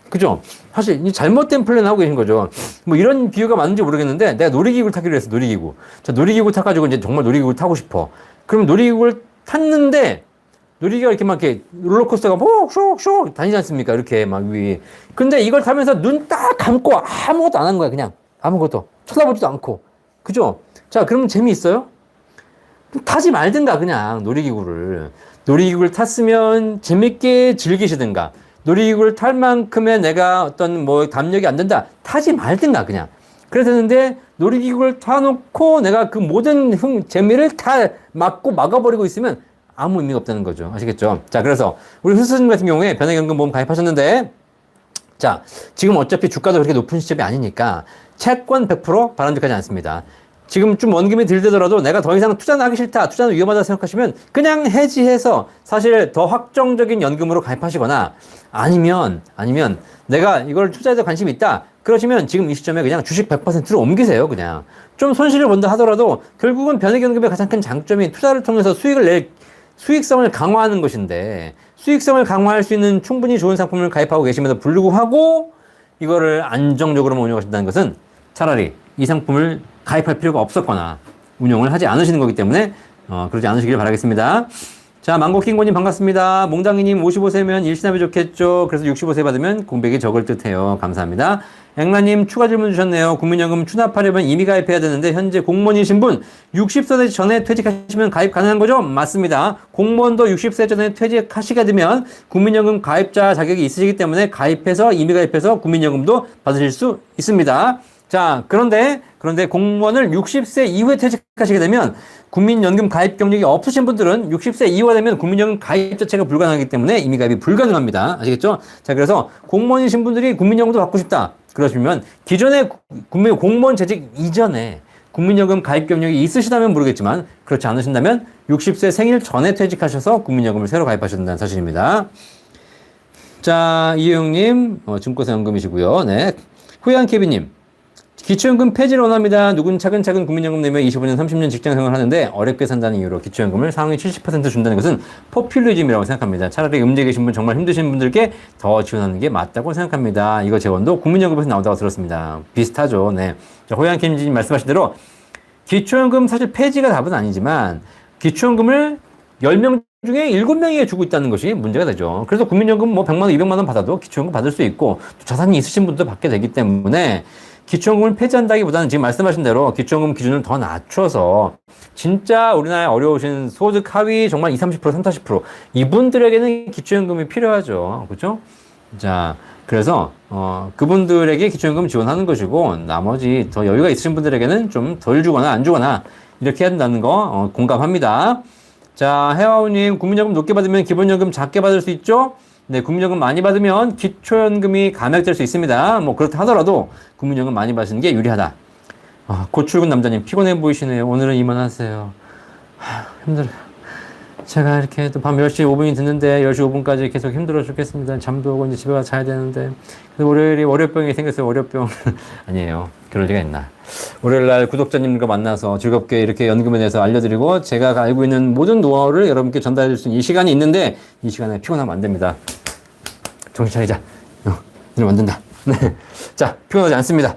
그죠? 사실 잘못된 플랜 하고 계신 거죠. 뭐 이런 비유가 맞는지 모르겠는데 내가 놀이기구를 타기로 했어. 놀이기구. 자, 놀이기구 타가지고 이제 정말 놀이기구를 타고 싶어. 그럼 놀이기구를 탔는데 놀이기구가 이렇게 막 이렇게 롤러코스터가 슉슉슉 다니지 않습니까? 이렇게 막 위에. 근데 이걸 타면서 눈 딱 감고 아무것도 안 한 거야. 그냥 아무것도 쳐다보지도 않고. 그죠? 자, 그러면 재미있어요? 타지 말든가 그냥 놀이기구를 탔으면 재밌게 즐기시든가 놀이기구를 탈 만큼의 내가 어떤 뭐 담력이 안 된다 타지 말든가 그냥 그래야 되는데 놀이기구를 타놓고 내가 그 모든 재미를 다 막아버리고 있으면 아무 의미가 없다는 거죠. 아시겠죠? 자, 그래서 우리 흐스님 같은 경우에 변액연금보험 가입하셨는데 자, 지금 어차피 주가도 그렇게 높은 시점이 아니니까 채권 100% 바람직하지 않습니다. 지금 좀 원금이 들더라도 내가 더 이상 투자는 하기 싫다, 투자는 위험하다 생각하시면 그냥 해지해서 사실 더 확정적인 연금으로 가입하시거나 아니면 내가 이걸 투자에도 관심이 있다. 그러시면 지금 이 시점에 그냥 주식 100%로 옮기세요. 그냥 좀 손실을 본다 하더라도 결국은 변액연금의 가장 큰 장점이 투자를 통해서 수익성을 강화하는 것인데 수익성을 강화할 수 있는 충분히 좋은 상품을 가입하고 계심에도 불구하고 이거를 안정적으로만 운영하신다는 것은 차라리 이 상품을 가입할 필요가 없었거나 운용을 하지 않으시는 거기 때문에 그러지 않으시길 바라겠습니다. 자, 망고킹고님 반갑습니다. 몽당이님 55세면 일시납이 좋겠죠. 그래서 65세 받으면 공백이 적을 듯해요. 감사합니다. 앵라님 추가 질문 주셨네요. 국민연금 추납하려면 이미 가입해야 되는데 현재 공무원이신 분 60세 전에 퇴직하시면 가입 가능한 거죠? 맞습니다. 공무원도 60세 전에 퇴직하시게 되면 국민연금 가입자 자격이 있으시기 때문에 이미 가입해서 국민연금도 받으실 수 있습니다. 자, 그런데 공무원을 60세 이후에 퇴직하시게 되면 국민연금 가입 경력이 없으신 분들은 60세 이후가 되면 국민연금 가입 자체가 불가능하기 때문에 이미 가입이 불가능합니다. 아시겠죠? 자, 그래서 공무원이신 분들이 국민연금도 받고 싶다. 그러시면 기존에 공무원 재직 이전에 국민연금 가입 경력이 있으시다면 모르겠지만 그렇지 않으신다면 60세 생일 전에 퇴직하셔서 국민연금을 새로 가입하셔야 사실입니다. 자, 이혜영님 증권사연금이시고요. 네. 후양케비님 기초연금 폐지를 원합니다. 누군 차근차근 국민연금 내며 25년, 30년 직장생활을 하는데 어렵게 산다는 이유로 기초연금을 상위 70% 준다는 것은 포퓰리즘이라고 생각합니다. 차라리 음지에 계신 분, 정말 힘드신 분들께 더 지원하는 게 맞다고 생각합니다. 이거 재원도 국민연금에서 나온다고 들었습니다. 비슷하죠. 네. 자, 호양 김진님 말씀하신 대로 기초연금 사실 폐지가 답은 아니지만 기초연금을 10명 중에 7명에게 주고 있다는 것이 문제가 되죠. 그래서 국민연금 100만 원, 200만 원 받아도 기초연금 받을 수 있고 자산이 있으신 분도 받게 되기 때문에 기초연금을 폐지한다기보다는 지금 말씀하신 대로 기초연금 기준을 더 낮춰서 진짜 우리나라에 어려우신 소득 하위 정말 20, 30%, 30, 40% 이분들에게는 기초연금이 필요하죠. 그렇죠? 자, 그래서 그분들에게 기초연금 지원하는 것이고 나머지 더 여유가 있으신 분들에게는 좀 덜 주거나 안 주거나 이렇게 해야 된다는 거 공감합니다. 자, 해와우님 국민연금 높게 받으면 기본연금 작게 받을 수 있죠? 네, 국민연금 많이 받으면 기초연금이 감액될 수 있습니다. 뭐 그렇다 하더라도 국민연금 많이 받으시는 게 유리하다. 고출근 남자님 피곤해 보이시네요. 오늘은 이만하세요. 힘들어요. 제가 이렇게 또 밤 10시 5분이 됐는데 10시 5분까지 계속 힘들어 죽겠습니다. 잠도 오고 이제 집에 가서 자야 되는데. 그래서 월요일이 월요병이 생겼어요. 월요병. 아니에요. 그럴 리가 있나. 월요일 날 구독자님과 만나서 즐겁게 이렇게 연금에 대해서 알려드리고 제가 알고 있는 모든 노하우를 여러분께 전달해 줄 수 있는 이 시간이 있는데 이 시간에 피곤하면 안 됩니다. 정신 차리자. 일 만든다. 네. 자, 피곤하지 않습니다.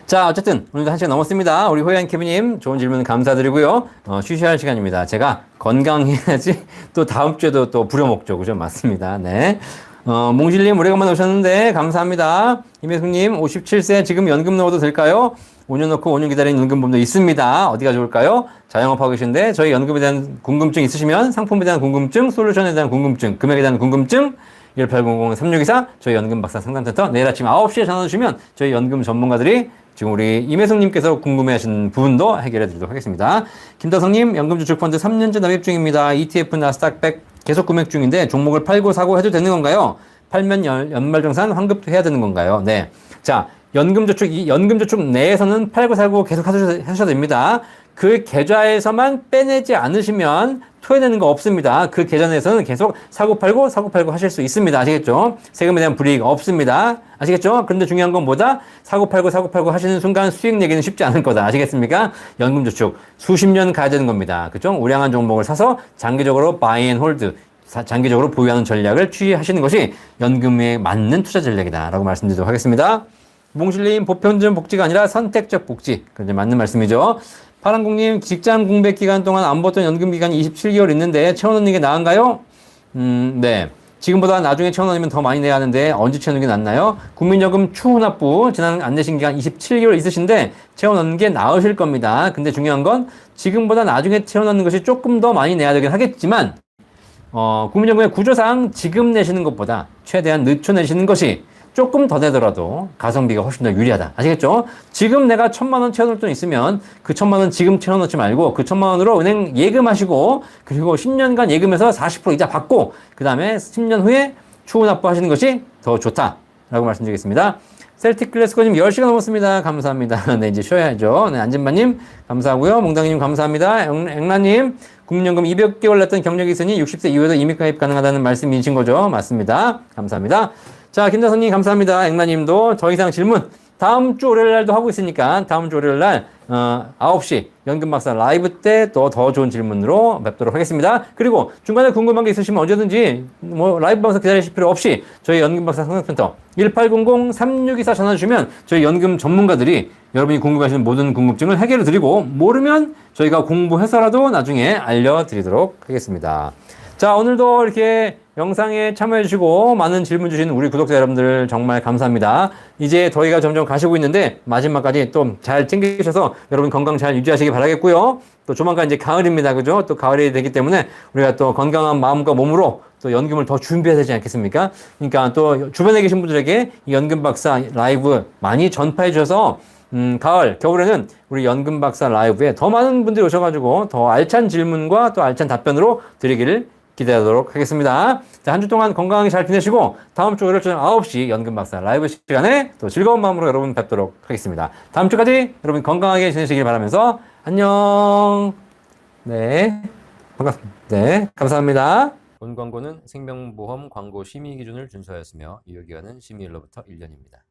자, 어쨌든 오늘도 1시간 넘었습니다. 우리 호연 케빈님 좋은 질문 감사드리고요. 쉬셔야 할 시간입니다. 제가 건강해야지 또 다음 주에도 또 부려먹죠. 그죠? 맞습니다. 네. 몽실님 오래간만에 오셨는데 감사합니다. 임혜숙님 57세 지금 연금 넣어도 될까요? 5년 넣고 5년 기다리는 연금보험도 있습니다. 어디가 좋을까요? 자영업하고 계신데 저희 연금에 대한 궁금증 있으시면 상품에 대한 궁금증, 솔루션에 대한 궁금증, 금액에 대한 궁금증 1800-3624 저희 연금박사 상담센터 내일 아침 9시에 전화 주시면 저희 연금 전문가들이 지금 우리 임혜숙님께서 궁금해하신 부분도 해결해 드리도록 하겠습니다. 김다성님 연금저축펀드 3년째 납입 중입니다. ETF 나스닥 100 계속 구매 중인데 종목을 팔고 사고 해도 되는 건가요? 팔면 연말정산 환급도 해야 되는 건가요? 네. 자, 연금저축 내에서는 팔고 사고 계속 하셔도 됩니다. 그 계좌에서만 빼내지 않으시면 토해내는 거 없습니다. 그 계좌 내에서는 계속 사고 팔고 하실 수 있습니다. 아시겠죠? 세금에 대한 불이익 없습니다. 아시겠죠? 그런데 중요한 건 뭐다? 사고 팔고 하시는 순간 수익 내기는 쉽지 않을 거다. 아시겠습니까? 연금저축 수십 년 가야 되는 겁니다. 그죠? 우량한 종목을 사서 장기적으로 buy and hold 장기적으로 보유하는 전략을 취하시는 것이 연금에 맞는 투자 전략이다라고 말씀드리도록 하겠습니다. 몽실님 보편적 복지가 아니라 선택적 복지. 그게 맞는 말씀이죠. 파랑국님 직장 공백 기간 동안 안 벗던 연금 기간이 27개월 있는데 채워넣는 게 나은가요? 네. 지금보다 나중에 채워넣으면 더 많이 내야 하는데 언제 채워넣는 게 낫나요? 국민연금 추후납부 지난 안 내신 기간 27개월 있으신데 채워넣는 게 나으실 겁니다. 근데 중요한 건 지금보다 나중에 채워넣는 것이 조금 더 많이 내야 되긴 하겠지만 국민연금의 구조상 지금 내시는 것보다 최대한 늦춰 내시는 것이 조금 더 내더라도 가성비가 훨씬 더 유리하다. 아시겠죠? 지금 내가 1,000만 원 채워놓을 돈 있으면 그 1,000만 원 지금 채워놓지 말고 그 1,000만 원으로 은행 예금하시고 그리고 10년간 예금해서 40% 이자 받고 그 다음에 10년 후에 추후 납부하시는 것이 더 좋다라고 말씀드리겠습니다. 셀틱 클래스코님 10시간 넘었습니다. 감사합니다. 네, 이제 쉬어야죠. 네, 안진마님 감사하고요. 몽당님 감사합니다. 앵라님 국민연금 200개월 냈던 경력이 있으니 60세 이후에도 이미 가입 가능하다는 말씀이신 거죠? 맞습니다. 감사합니다. 자, 김다선님 감사합니다. 앵라님도 더 이상 질문 다음 주 월요일 날도 하고 있으니까 다음 주 월요일 날 9시 연금박사 라이브 때 또 더 좋은 질문으로 뵙도록 하겠습니다. 그리고 중간에 궁금한 게 있으시면 언제든지 뭐 라이브 방송 기다리실 필요 없이 저희 연금박사 상담센터 1800-3624 전화 주시면 저희 연금 전문가들이 여러분이 궁금하시는 모든 궁금증을 해결해 드리고 모르면 저희가 공부해서라도 나중에 알려드리도록 하겠습니다. 자, 오늘도 이렇게 영상에 참여해주시고 많은 질문 주신 우리 구독자 여러분들 정말 감사합니다. 이제 더위가 점점 가시고 있는데 마지막까지 또 잘 챙기셔서 여러분 건강 잘 유지하시기 바라겠고요. 또 조만간 이제 가을입니다. 그죠? 또 가을이 되기 때문에 우리가 또 건강한 마음과 몸으로 또 연금을 더 준비해야 되지 않겠습니까? 그러니까 또 주변에 계신 분들에게 이 연금 박사 라이브 많이 전파해 주셔서 가을, 겨울에는 우리 연금 박사 라이브에 더 많은 분들이 오셔가지고 더 알찬 질문과 또 알찬 답변으로 드리기를 기대하도록 하겠습니다. 자, 한 주 동안 건강하게 잘 지내시고 다음 주 월요일 저녁 9시 연금 박사 라이브 시간에 또 즐거운 마음으로 여러분 뵙도록 하겠습니다. 다음 주까지 여러분 건강하게 지내시길 바라면서 안녕. 네. 반갑습니다. 네. 감사합니다. 본 광고는 생명보험 광고 심의 기준을 준수하였으며 유효기간은 심의일로부터 1년입니다.